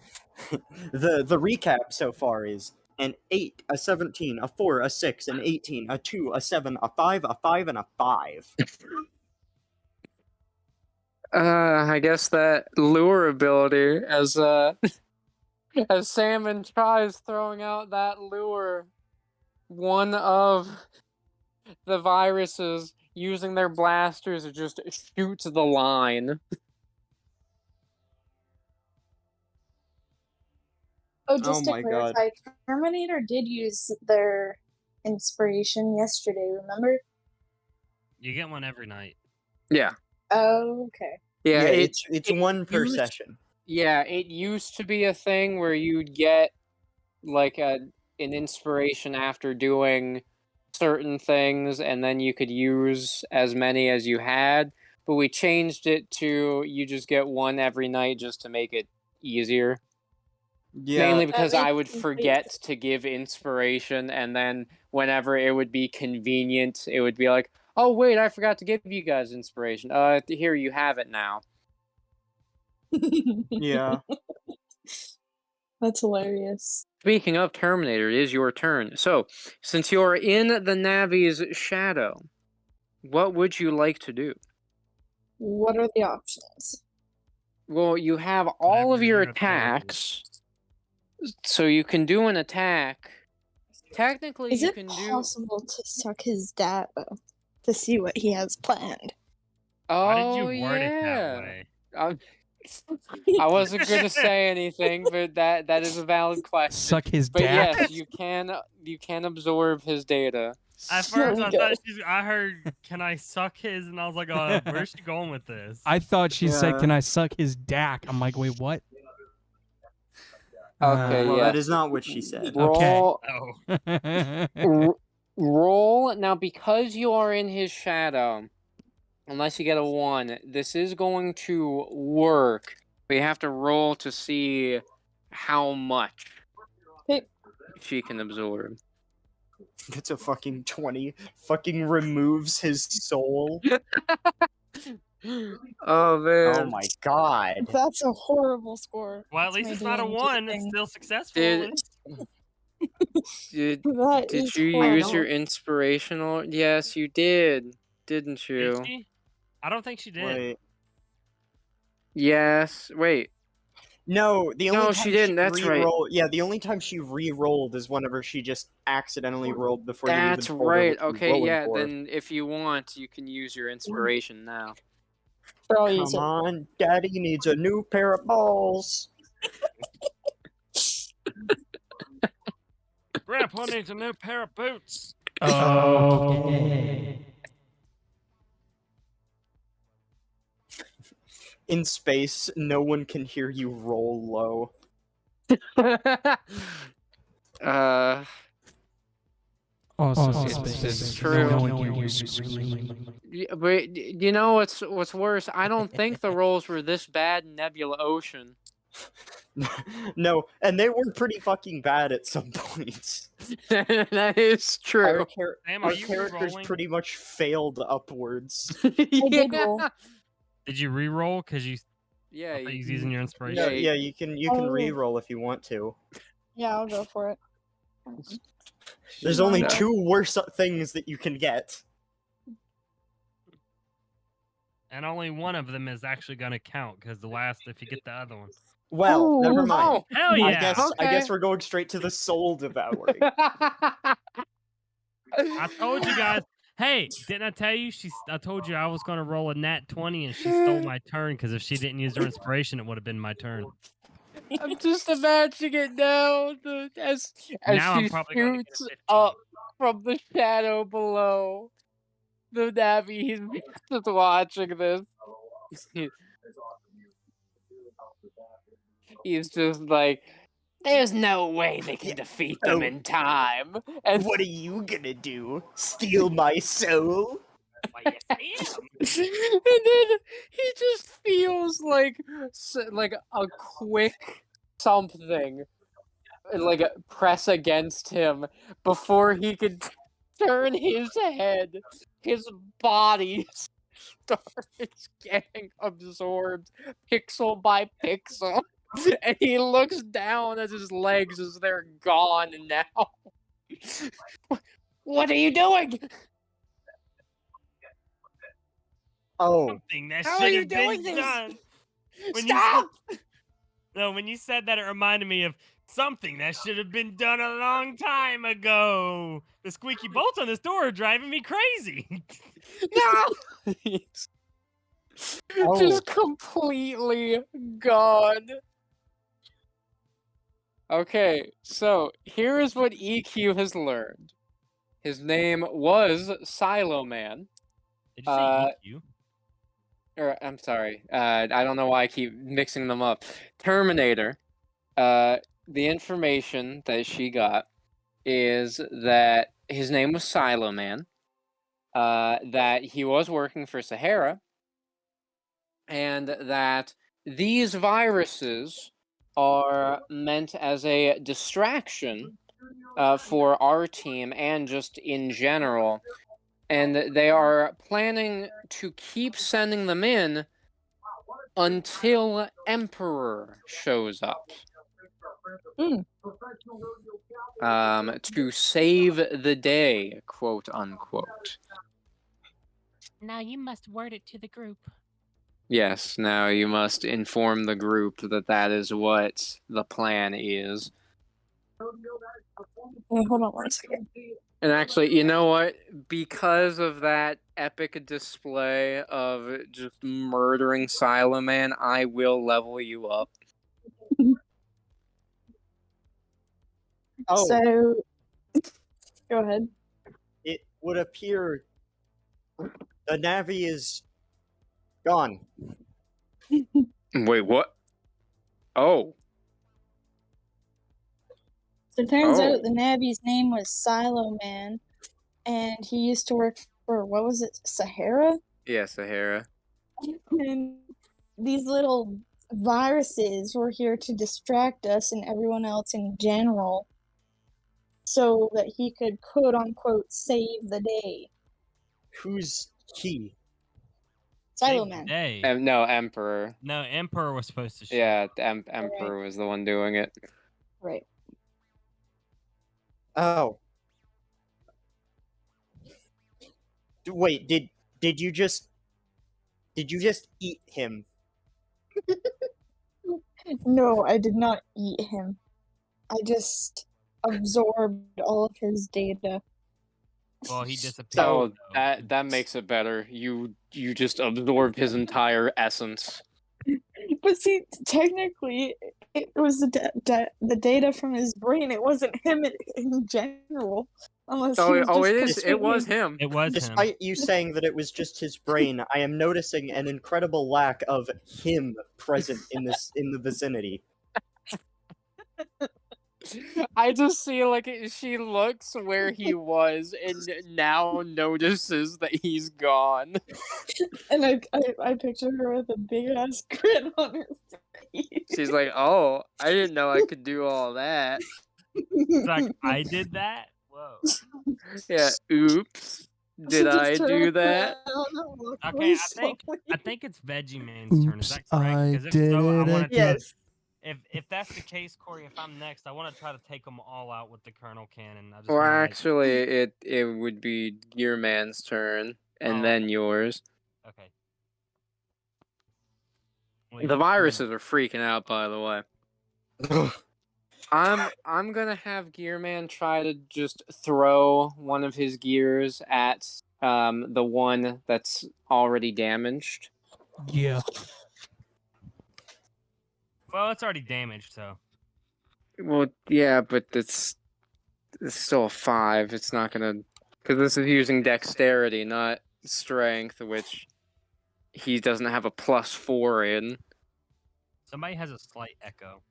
The recap so far is an 8, a 17, a 4, a 6, an 18, a 2, a 7, a 5, a 5, and a 5. I guess that lure ability as as Salmon tries throwing out that lure, one of the viruses using their blasters just shoots the line. Oh, just Oh to my God. clarify, Terminator did use their inspiration yesterday, remember? You get one every night. Yeah. Oh, okay. Yeah, it's one per used- session. Yeah, it used to be a thing where you'd get like an inspiration after doing certain things, and then you could use as many as you had. But we changed it to you just get one every night just to make it easier. Yeah, Mainly because I would makes complete forget to give inspiration, and then whenever it would be convenient, it would be like, "Oh wait, I forgot to give you guys inspiration. Here you have it now." yeah. That's hilarious. Speaking of Terminator, it is your turn. So, since you're in the Navi's shadow, what would you like to do? What are the options? Well, you have all of Whatever your your authority attacks, so you can do an attack. Technically, Is you it can do. possible to suck his data to see what he has planned? Oh, Why did you word it yeah. that way? I wasn't gonna say anything, but that is a valid question. Suck his But dack. yes, you can absorb his data. At There first, we I go. thought I heard, "Can I suck his?" And I was like, "Where's she going with this?" I thought she said, Yeah. "Can I suck his dack?" I'm like, wait, what? Okay, Well, yeah. that is not what she said. Roll, Oh, roll now because you are in his shadow. Unless you get a 1, this is going to work. But you have to roll to see how much Okay. she can absorb. It's a fucking 20. Fucking removes his soul. Oh man. Oh my god. That's a horrible score. well, at That's least my it's not a D&D 1. It's thing. still successful. Did did That did is you horrible. use your inspirational? Yes, you did. Didn't you? Did she? I don't think she did. Wait. Yes. Wait. No, the only No, time she didn't, that's right. re-roll- Yeah, the only time she re-rolled is whenever she just accidentally rolled before they That's even told her right. what she was Okay, rolling yeah, for. then if you want, you can use your inspiration now. Sure, I'll use Come it. on, Daddy needs a new pair of balls. Grandpa needs a new pair of boots. Okay. In space, no one can hear you roll low. Also, It's space. true. No one hears you screaming. But you know what's worse? I don't think the rolls were this bad in Nebula Ocean. No, and they were pretty fucking bad at some points. That is Our, true. Sam, our are you characters re-rolling? pretty much failed upwards. did roll. Did you re-roll? Because you Yeah, I thought you was you- using your inspiration. No, Yeah, yeah, you can Oh. re-roll if you want to. Yeah, I'll go for it. There's only Yeah. 2 worse things that you can get. And only one of them is actually going to count because the last, if you get the other one. Well, Oh. never mind. Hell I yeah! guess I Okay. guess we're going straight to the soul devouring. I told you guys. Hey, didn't I tell you? I told you I was going to roll a nat 20 and she stole my turn because if she didn't use her inspiration, it would have been my turn. I'm just imagining it now as Now I'm she probably going to get shoots a 15. up from the shadow below. The Navi, he's just watching this. He's just like, there's no way they can defeat them Oh. in time. And What are you gonna do? Steal my soul? Why, yes, I am. And then he just feels like a quick something like press against him before he could turn his head. His body starts getting absorbed pixel by pixel. And he looks down at his legs as they're gone now. What are you doing? Oh, Something that How are should you have been doing this? done. When Stop! when you said that, it reminded me of something that should have been done a long time ago. The squeaky bolts on this door are driving me crazy. No! He's Oh. just completely gone. Okay, so here is what EQ has learned. His name was Silo Man. Did you say EQ? Or I'm sorry. I don't know why I keep mixing them up. Terminator. The information that she got is that his name was Silo Man. That he was working for Sahara, and that these viruses are meant as a distraction for our team and just in general. And they are planning to keep sending them in until Emperor shows up. To save the day, quote unquote. Now you must word it to the group. Yes, now you must inform the group that that is what the plan is. Wait, hold on 1 second. And actually, you know what? Because of that epic display of just murdering Silo Man, I will level you up. oh, So, go ahead. it would appear the Navi is gone. Wait, what? Oh. So it turns Oh. out the Navi's name was Silo Man, and he used to work for, what was it, Sahara? Yeah, Sahara. And these little viruses were here to distract us and everyone else in general so that he could quote unquote save the day. Who's he? Silo Save the Man. day. No, Emperor. No, Emperor was supposed to show. Yeah, the Emperor was the one doing it. Right. Oh. Wait, did you just eat him? No, I did not eat him. I just absorbed all of his data. Well, he disappeared. So though. that makes it better. You just absorbed his entire essence. But see, technically, it was the data from his brain. It wasn't him in general. Unless he was It just is. It was completely- him. It was him. Despite you saying that it was just his brain, I am noticing an incredible lack of him present in the vicinity. I just see like she looks where he was and now notices that he's gone. And I picture her with a big ass grin on her face. She's like, "Oh, I didn't know I could do all that." It's like, I did that? Whoa. Yeah. Oops. She Did just I turned do that? around and walked Okay, away I think it's Veggie Man's turn. Is Oops, that correct? I 'Cause if did so, I it wanna try- Yes. If that's the case, Corey, if I'm next, I want to try to take them all out with the Colonel Cannon. I just Well, wanna, like- actually, it would be Gearman's turn and Oh. then yours. Okay. Well, The viruses are freaking out, by the way. I'm gonna have Gearman try to just throw one of his gears at the one that's already damaged. Yeah. Well, it's already damaged, so. Well, yeah, but it's still a 5. It's not gonna, because this is using dexterity, not strength, which he doesn't have a +4 in. Somebody has a slight echo.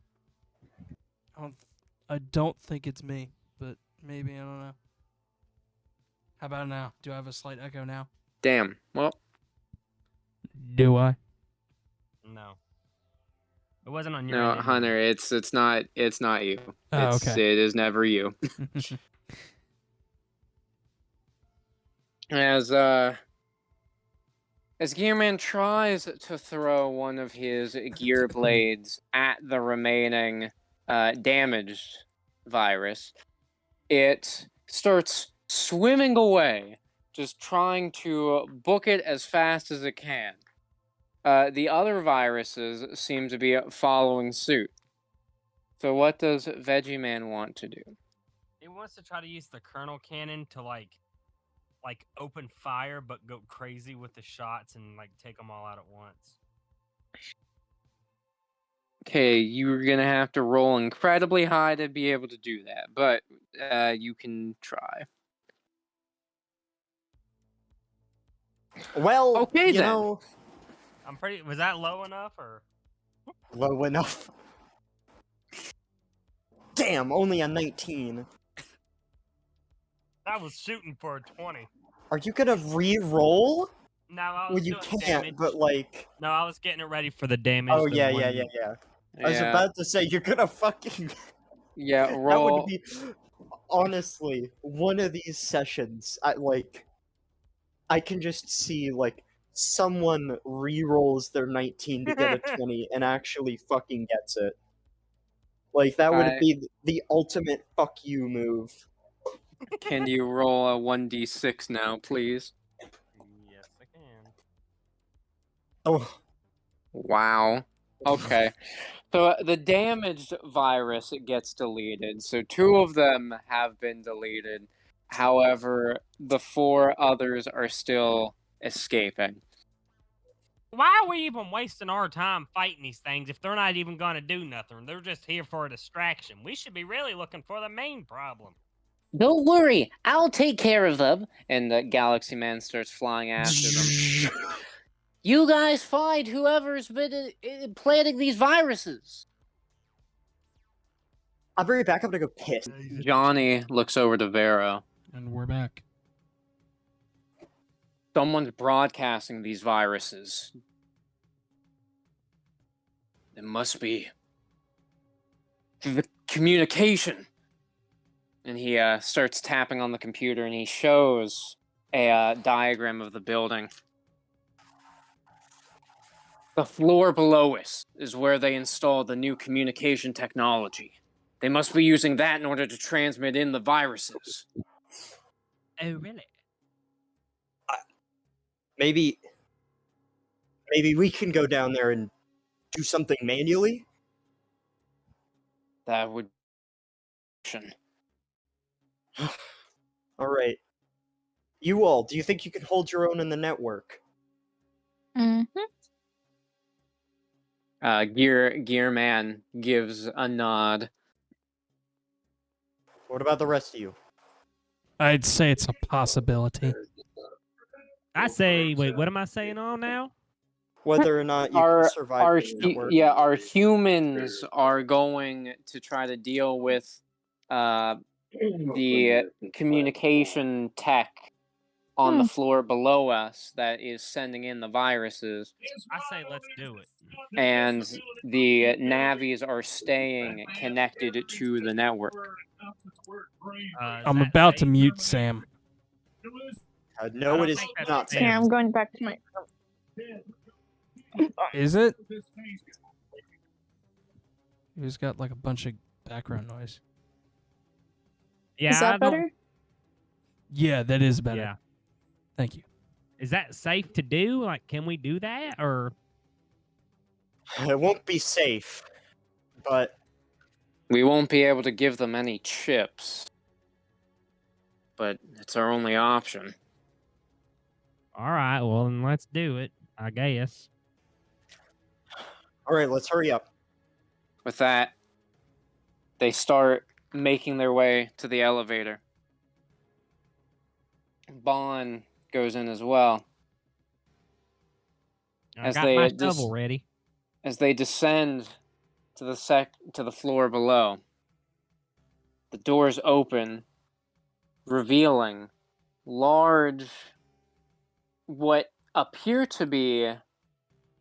I don't think it's me, but maybe, I don't know. How about now? Do I have a slight echo now? Damn. Well, Do I? No. It wasn't on your no, end. Hunter, it's not you. Oh, It's okay. it is never you. As Gearman tries to throw one of his gear blades at the remaining damaged virus, it starts swimming away, just trying to book it as fast as it can. The other viruses seem to be following suit. So what does Veggie Man want to do? He wants to try to use the kernel cannon to like open fire, but go crazy with the shots and like take them all out at once. Okay, you're gonna have to roll incredibly high to be able to do that, but you can try. Well, Okay, you then. know, I'm pretty. Was that low enough or? low enough. Damn, only a 19. I was shooting for a 20. Are you gonna re-roll? No, I Well, was you doing can't, damage. but like... No, I was getting it ready for the damage. Oh, the yeah. I was Yeah, about to say, you're gonna fucking... yeah. That Roll. would be... Honestly, one of these sessions, I can just see, like, someone re-rolls their 19 to get a 20 and actually fucking gets it. Like, that would I- be the ultimate fuck you move. Can you roll a 1d6 now, please? Yes, I can. Oh, Wow. Okay. So the damaged virus gets deleted. So 2 of them have been deleted. However, the 4 others are still escaping. Why are we even wasting our time fighting these things if they're not even going to do nothing? They're just here for a distraction. We should be really looking for the main problem. Don't worry, I'll take care of them. And the Galaxy Man starts flying after them. You guys find whoever's been planting these viruses. I'll be right back. I'm gonna go piss. Johnny looks over to Vero. And we're back. Someone's broadcasting these viruses. It must be the communication. And he starts tapping on the computer and he shows a diagram of the building. The floor below us is where they installed the new communication technology. They must be using that in order to transmit in the viruses. Oh, really? Maybe we can go down there and do something manually? That would... Alright. You all, do you think you can hold your own in the network? Mm-hmm. Gear Man gives a nod. What about the rest of you? I'd say it's a possibility. I say, wait, what am I saying on now? Whether or not you Our can survive in the network? our humans are going to try to deal with the communication tech on the floor below us that is sending in the viruses, I say let's do it. and the Navis are staying connected to the network. Is I'm that about to safe? mute Sam. No, don't it is think that's not fair. Yeah, Sam. I'm going back to my. Is it? He's got like a bunch of background noise. Yeah, Is I that don't- better? Yeah, that is better. Yeah. Thank you. Is that safe to do? Like, can we do that? Or It won't be safe, but We won't be able to give them any chips, but it's our only option. all right, well then let's do it. I guess. alright, let's hurry up. With that, they start making their way to the elevator. Bon goes in as well. I As got they my just- shovel ready. As they descend to the floor below, the doors open, revealing large what appear to be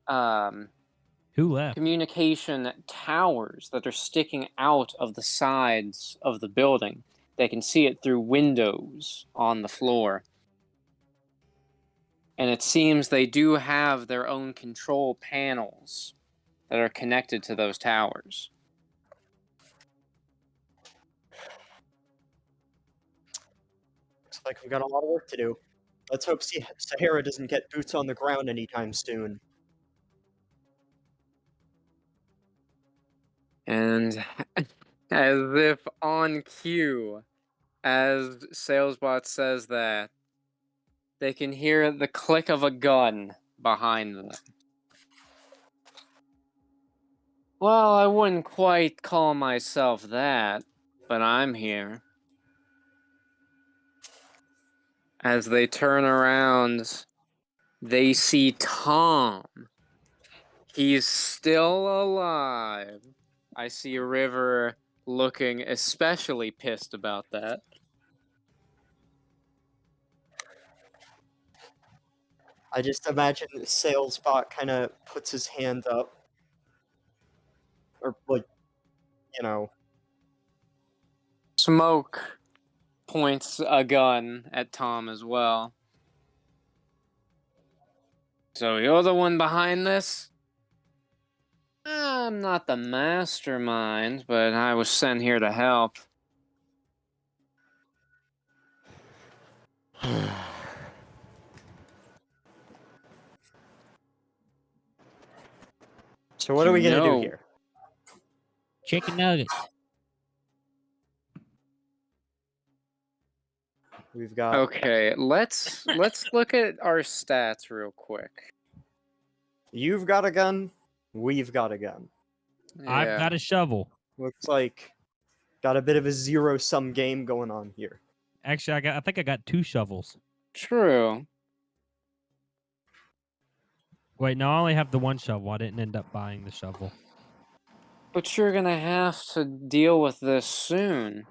Who left? communication towers that are sticking out of the sides of the building. They can see it through windows on the floor. And it seems they do have their own control panels that are connected to those towers. Looks like we've got a lot of work to do. Let's hope Sahara doesn't get boots on the ground anytime soon. And as if on cue, as Salesbot says that, they can hear the click of a gun behind them. Well, I wouldn't quite call myself that, but I'm here. As they turn around, they see Tom. He's still alive. I see River looking especially pissed about that. I just imagine Salesbot kind of puts his hand up. Or, like, you know. Smoke points a gun at Tom as well. So you're the one behind this? I'm not the mastermind, but I was sent here to help. So what are we gonna do here? Chicken nuggets. We've got Okay, let's look at our stats real quick. you've got a gun, we've got a gun. I've got a shovel. Looks like got a bit of a zero-sum game going on here. Actually, I think I got 2 shovels. True. Wait, no, I only have the 1 shovel. I didn't end up buying the shovel. But you're gonna have to deal with this soon.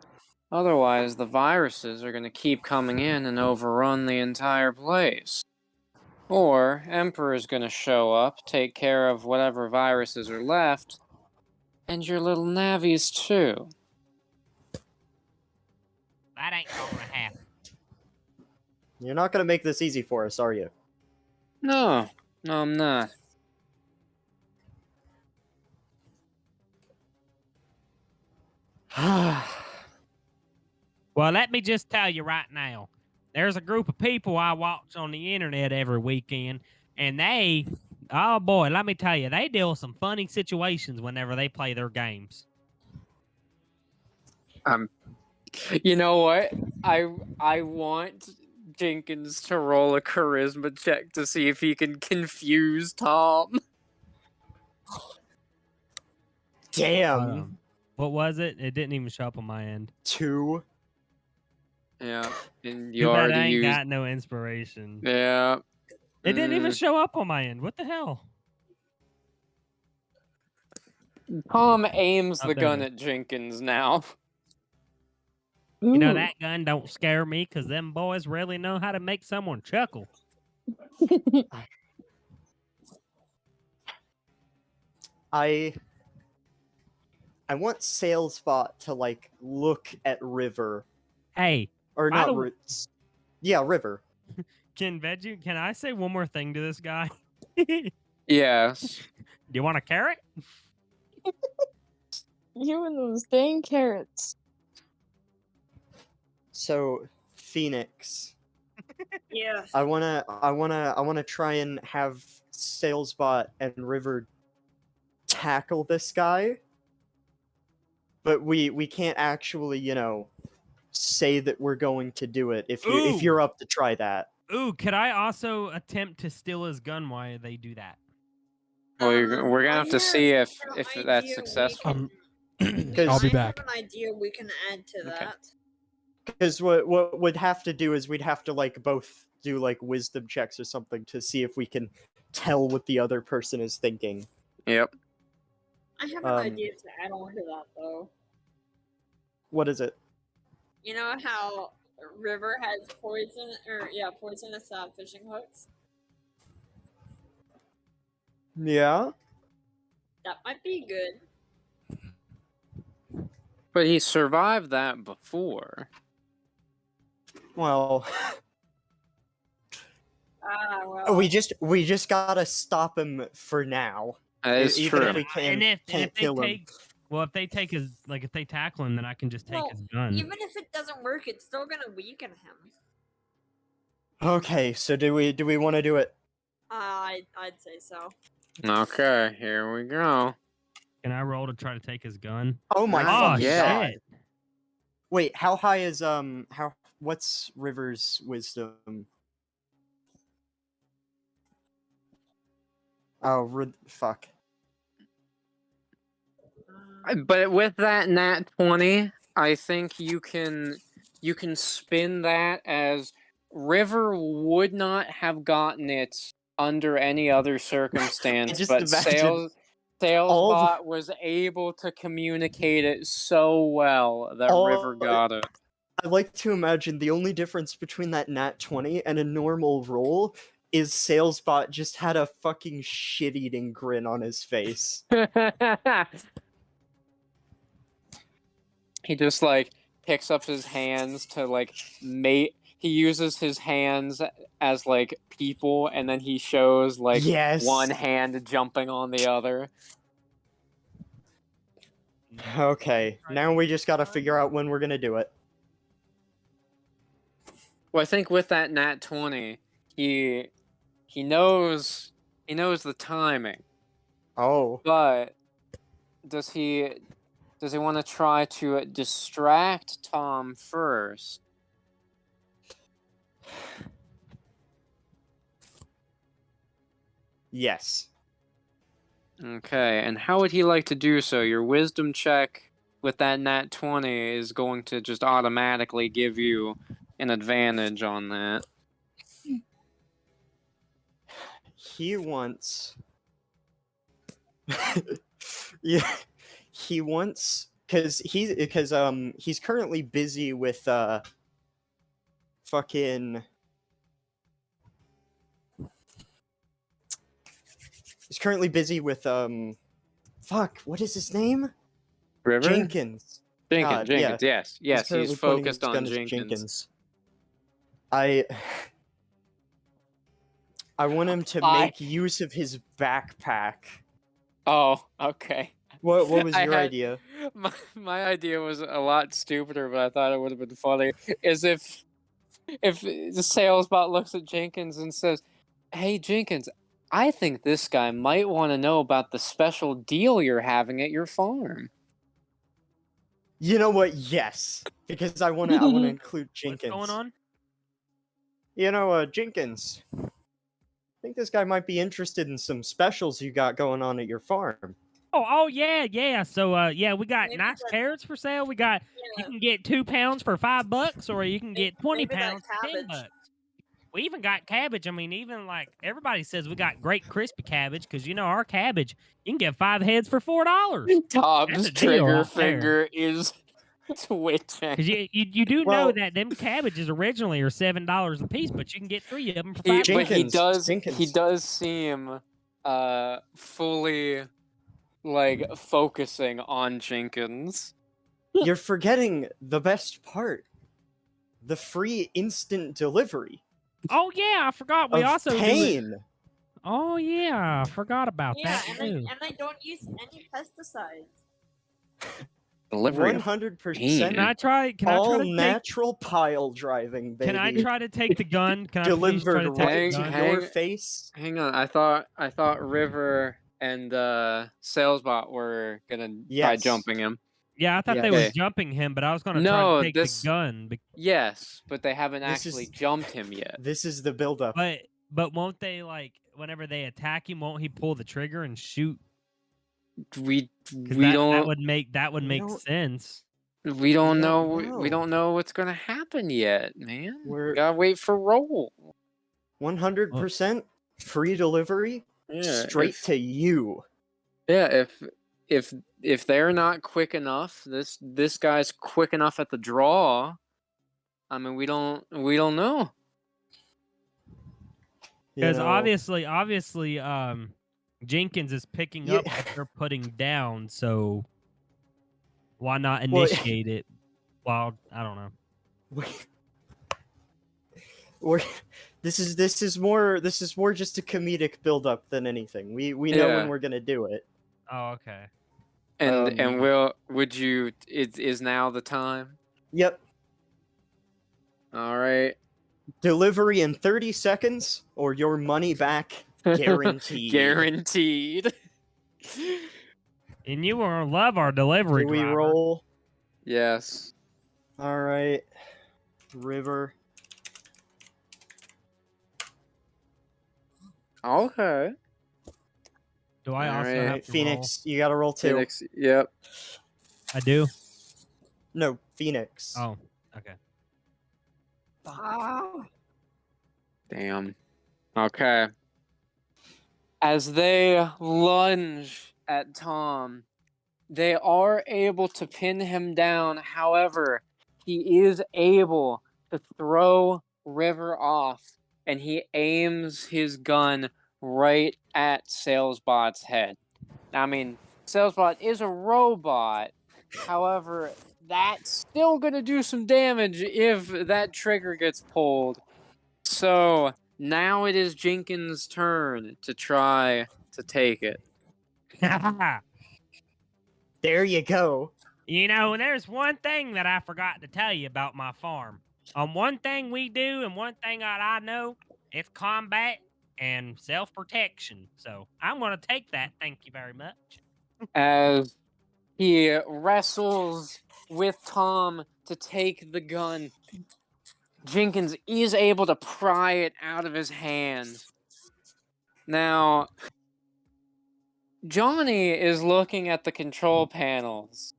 Otherwise, the viruses are gonna keep coming in and overrun the entire place. Or Emperor's gonna show up, take care of whatever viruses are left, and your little navies too. That ain't gonna happen. You're not gonna make this easy for us, are you? No, I'm not. Well, let me just tell you right now. There's a group of people I watch on the internet every weekend, and they, oh boy, let me tell you, they deal with some funny situations whenever they play their games. You know what? I want Jenkins to roll a charisma check to see if he can confuse Tom. Damn. What was it? It didn't even show up on my end. 2. Yeah, and Too you bad already I ain't used. got no inspiration. Yeah. It didn't even Mm. show up on my end. What the hell? Tom aims Oh, the there gun it at Jenkins now. You know, Ooh. that gun don't scare me because them boys really know how to make someone chuckle. I want Salesbot to like look at River Hey, or By not. the- Yeah, River. can I say one more thing to this guy? Do Yes. you want a carrot? You and those dang carrots. So Phoenix, Yes. I wanna try and have Salesbot and River tackle this guy, but we can't actually, you know, say that we're going to do it if Ooh. you're up to try that. Ooh, could I also attempt to steal his gun while they do that? Well, we're gonna have to see if an that's idea we successful. can- I'll be I back. have an idea we can add to Okay. that. Because what would have to do is we'd have to like both do like wisdom checks or something to see if we can tell what the other person is thinking. Yep. I have an idea to add on to that though. What is it? You know how River has poisonous fishing hooks? Yeah. That might be good. But he survived that before. Well, Well. we just gotta stop him for now. That is Even true. if we can't and if they kill him. take, well, if they take his, like, if they tackle him, then I can just take Well, his gun. even if it doesn't work, it's still gonna weaken him. Okay, so do we want to do it? I'd say so. Okay, here we go. Can I roll to try to take his gun? Oh my Oh, fucking yeah. god! Wait, how high is what's River's wisdom? Oh, fuck. But with that nat 20, I think you can spin that as River would not have gotten it under any other circumstance, just but imagine Salesbot was able to communicate it so well that All- River got it. I like to imagine the only difference between that nat 20 and a normal roll is Salesbot just had a fucking shit-eating grin on his face. He just like picks up his hands to like mate. He uses his hands as like people, and then he shows like Yes. one hand jumping on the other. Okay, now we just gotta figure out when we're gonna do it. Well, I think with that nat 20, he knows the timing, Oh. but does he want to try to distract Tom first? Yes. Okay, and how would he like to do so? Your wisdom check with that nat 20 is going to just automatically give you an advantage on that. He wants... yeah, he wants... Because he's currently busy with, fucking... He's currently busy with, fuck, what is his name? River? Jenkins. Jenkins, yeah. yes, currently he's pointing focused his gun on at Jenkins. I want him to I- make use of his backpack. Oh, okay. What was I your had- idea? My idea was a lot stupider, but I thought it would have been funny. Is if the salesbot looks at Jenkins and says, "Hey Jenkins, I think this guy might want to know about the special deal you're having at your farm." You know what? Yes, because I want to include What's Jenkins. going on? You know, Jenkins. I think this guy might be interested in some specials you got going on at your farm. Oh yeah. So yeah, we got Maybe nice that- carrots for sale. We got you Yeah, can get 2 pounds for $5, or you can get 20 maybe that pounds for $10. cabbage. We even got cabbage. I mean, even like everybody says, we got great crispy cabbage because you know our cabbage. You can get 5 heads for $4. Tom's That's a deal trigger right there. finger is twitching. Because you do know Well- that them cabbages originally are $7 a piece, but you can get 3 of them for He, $5. but he Jenkins. does seem fully like focusing on Jenkins. You're forgetting the best part. The free instant delivery Oh yeah, I forgot. We of also do it- pain. Oh yeah, I forgot about Yeah, that and too. they don't use any pesticides. Delivery. 100% Can I try? Can I all try to take? natural pile driving, baby. Can I try to take the gun? Can I please try Delivered to take right the to gun? hang- your face? Hang on, I thought River and Salesbot were gonna try Yes. jumping him. Yeah, I thought Yeah. they were Okay. jumping him, but I was gonna try No, to take this- the gun. Yes, but they haven't This actually is- jumped him yet. This is the buildup. But won't they like whenever they attack him? Won't he pull the trigger and shoot? We 'Cause we that don't would make don't- sense. we don't know don't we know. don't know what's gonna happen yet, man. We're Gotta wait for roll. 100% free delivery Yeah, straight to you. Yeah, if they're not quick enough, this guy's quick enough at the draw. I mean, we don't know. You Because know? obviously, Jenkins is picking Yeah. up what they're putting down, so why not Well, initiate it? Well, I don't know. We're, this is more just a comedic build up than anything. We know when Yeah. we're gonna do it. Oh, okay. And would you? Is now the time? Yep. All right. Delivery in 30 seconds or your money back guaranteed. Guaranteed. And you will love our delivery Do we driver. roll? Yes. All right. River. Okay. Do I also Alright. have Alright, to Phoenix, you gotta roll too. Phoenix. Yep. roll? I do. No, Phoenix. Oh, okay. Ah. Damn. Okay. As they lunge at Tom, they are able to pin him down. However, he is able to throw River off, and he aims his gun right at Salesbot's head. I mean, Salesbot is a robot. However, that's still going to do some damage if that trigger gets pulled. So now it is Jenkins' turn to try to take it. There you go. You know, there's one thing that I forgot to tell you about my farm. One thing we do and one thing that I know, it's combat and self-protection. So I'm going to take that. Thank you very much. As he wrestles with Tom to take the gun, Jenkins is able to pry it out of his hand. Now, Johnny is looking at the control panels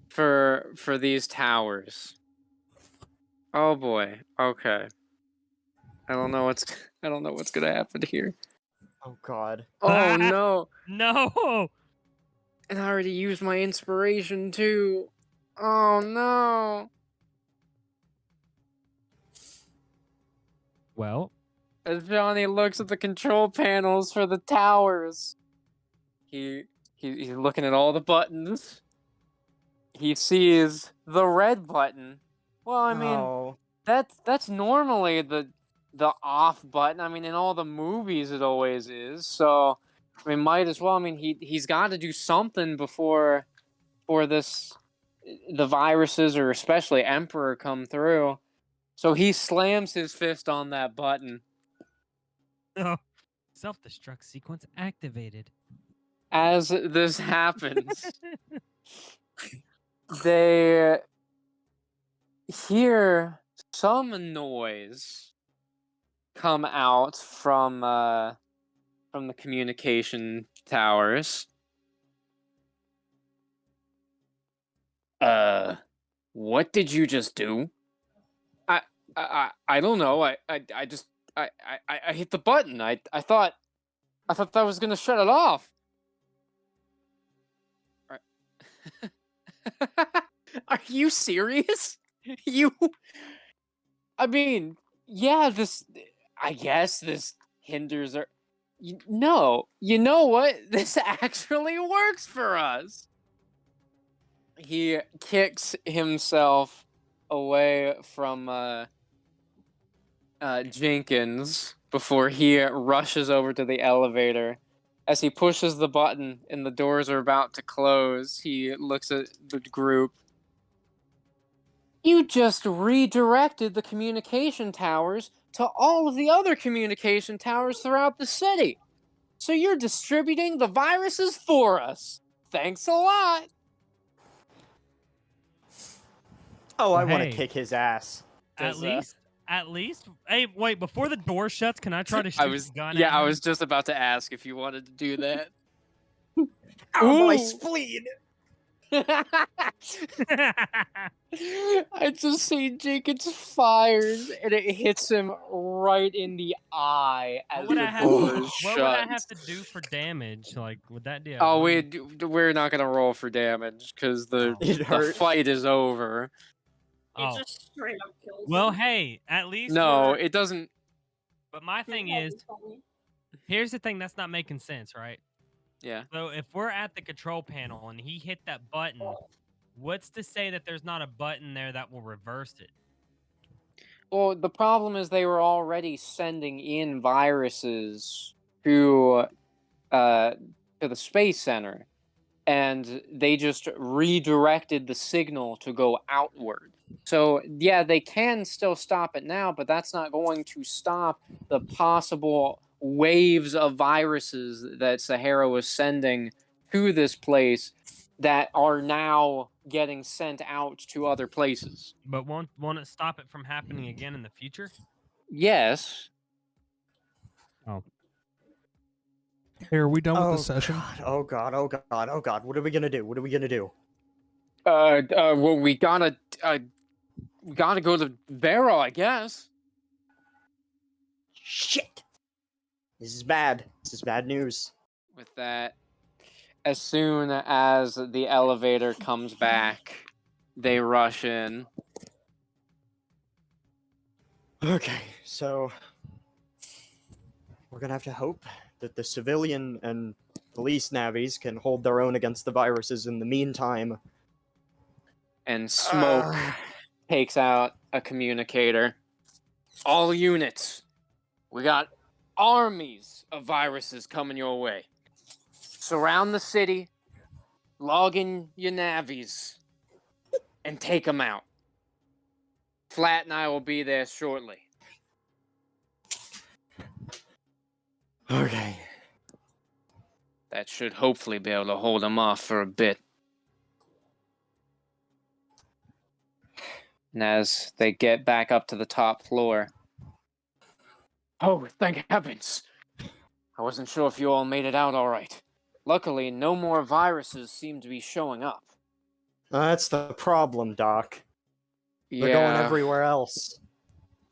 for these towers. Oh boy. Okay. I don't know what's gonna happen here. Oh god. Oh no! No! And I already used my inspiration too. Oh no! Well, As Johnny looks at the control panels for the towers, he's looking at all the buttons. He sees the red button. Well, I mean, Oh. that's normally the off button. I mean, in all the movies it always is. So, I mean, might as well. I mean, he's got to do something before the viruses, or especially Emperor, come through. So he slams his fist on that button. self-destruct sequence activated. As this happens, they hear some noise come out from the communication towers. What did you just do? I don't know. I just hit the button. I thought that was gonna shut it off. Are you serious? I mean, yeah, I guess this hinders our... No, you know what? This actually works for us. He kicks himself away from Jenkins before he rushes over to the elevator. As he pushes the button and the doors are about to close, he looks at the group. You just redirected the communication towers to all of the other communication towers throughout the city. So you're distributing the viruses for us. Thanks a lot. Oh, I Well, want to hey. kick his ass. At least. Hey, wait! Before the door shuts, can I try to shoot the gun? Yeah, at I him? was just about to ask if you wanted to do that. Ow, my Ooh. spleen! I just see Jenkins fires and it hits him right in the eye as What would the I have? door is What shut. would I have to do for damage? Like, would that be? Oh, we're not gonna roll for damage because the It hurt. fight is over. You Oh. just straight up kills Well, him. hey, at least. No, we're- it doesn't. But my thing Yeah, is, you told me. Here's the thing that's not making sense, right? Yeah. So if we're at the control panel and he hit that button, what's to say that there's not a button there that will reverse it? Well, the problem is they were already sending in viruses to the space center, and they just redirected the signal to go outward. So yeah, they can still stop it now, but that's not going to stop the possible waves of viruses that Sahara was sending to this place that are now getting sent out to other places. But won't it stop it from happening again in the future? Yes. Hey, are we done with Oh the session? God, oh god, oh god, oh god. What are we gonna do? What are we gonna do? Well, we gotta go to Vera, I guess. Shit! This is bad. This is bad news. With that, as soon as the elevator comes back, they rush in. Okay, so we're gonna have to hope that the civilian and police navies can hold their own against the viruses in the meantime. And Smoke takes out a communicator. All units, we got armies of viruses coming your way. Surround the city, log in your navies, and take them out. Flat and I will be there shortly. Okay. That should hopefully be able to hold them off for a bit. And as they get back up to the top floor. Oh, thank heavens! I wasn't sure if you all made it out all right. Luckily, no more viruses seem to be showing up. That's the problem, Doc. They're going everywhere else.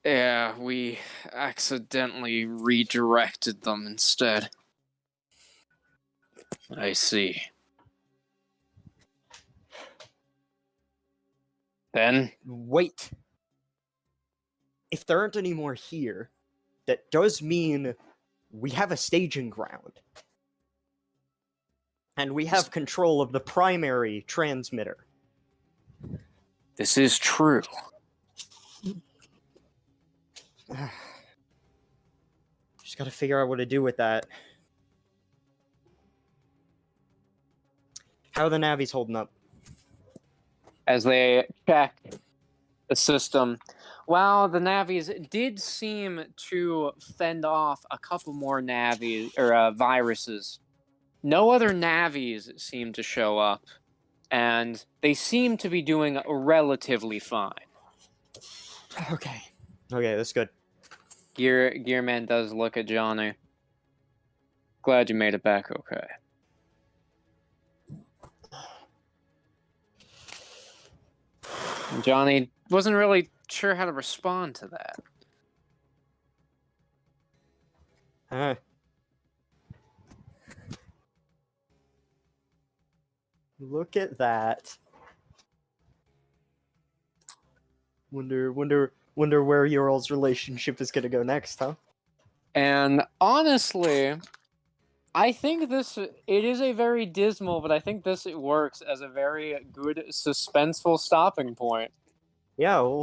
Yeah, we accidentally redirected them instead. I see. Then? Wait. If there aren't any more here, that does mean we have a staging ground. And we have control of the primary transmitter. This is true. Just gotta figure out what to do with that. How are the navies holding up? As they check the system, while the navies did seem to fend off a couple more viruses, no other navies seem to show up, and they seem to be doing relatively fine. Okay. Okay, that's good. Gearman does look at Johnny. Glad you made it back okay. Johnny wasn't really sure how to respond to that. Look at that. Wonder where your all's relationship is gonna go next, huh? And honestly, I think it is a very dismal, but I think this works as a very good suspenseful stopping point. Yeah, well,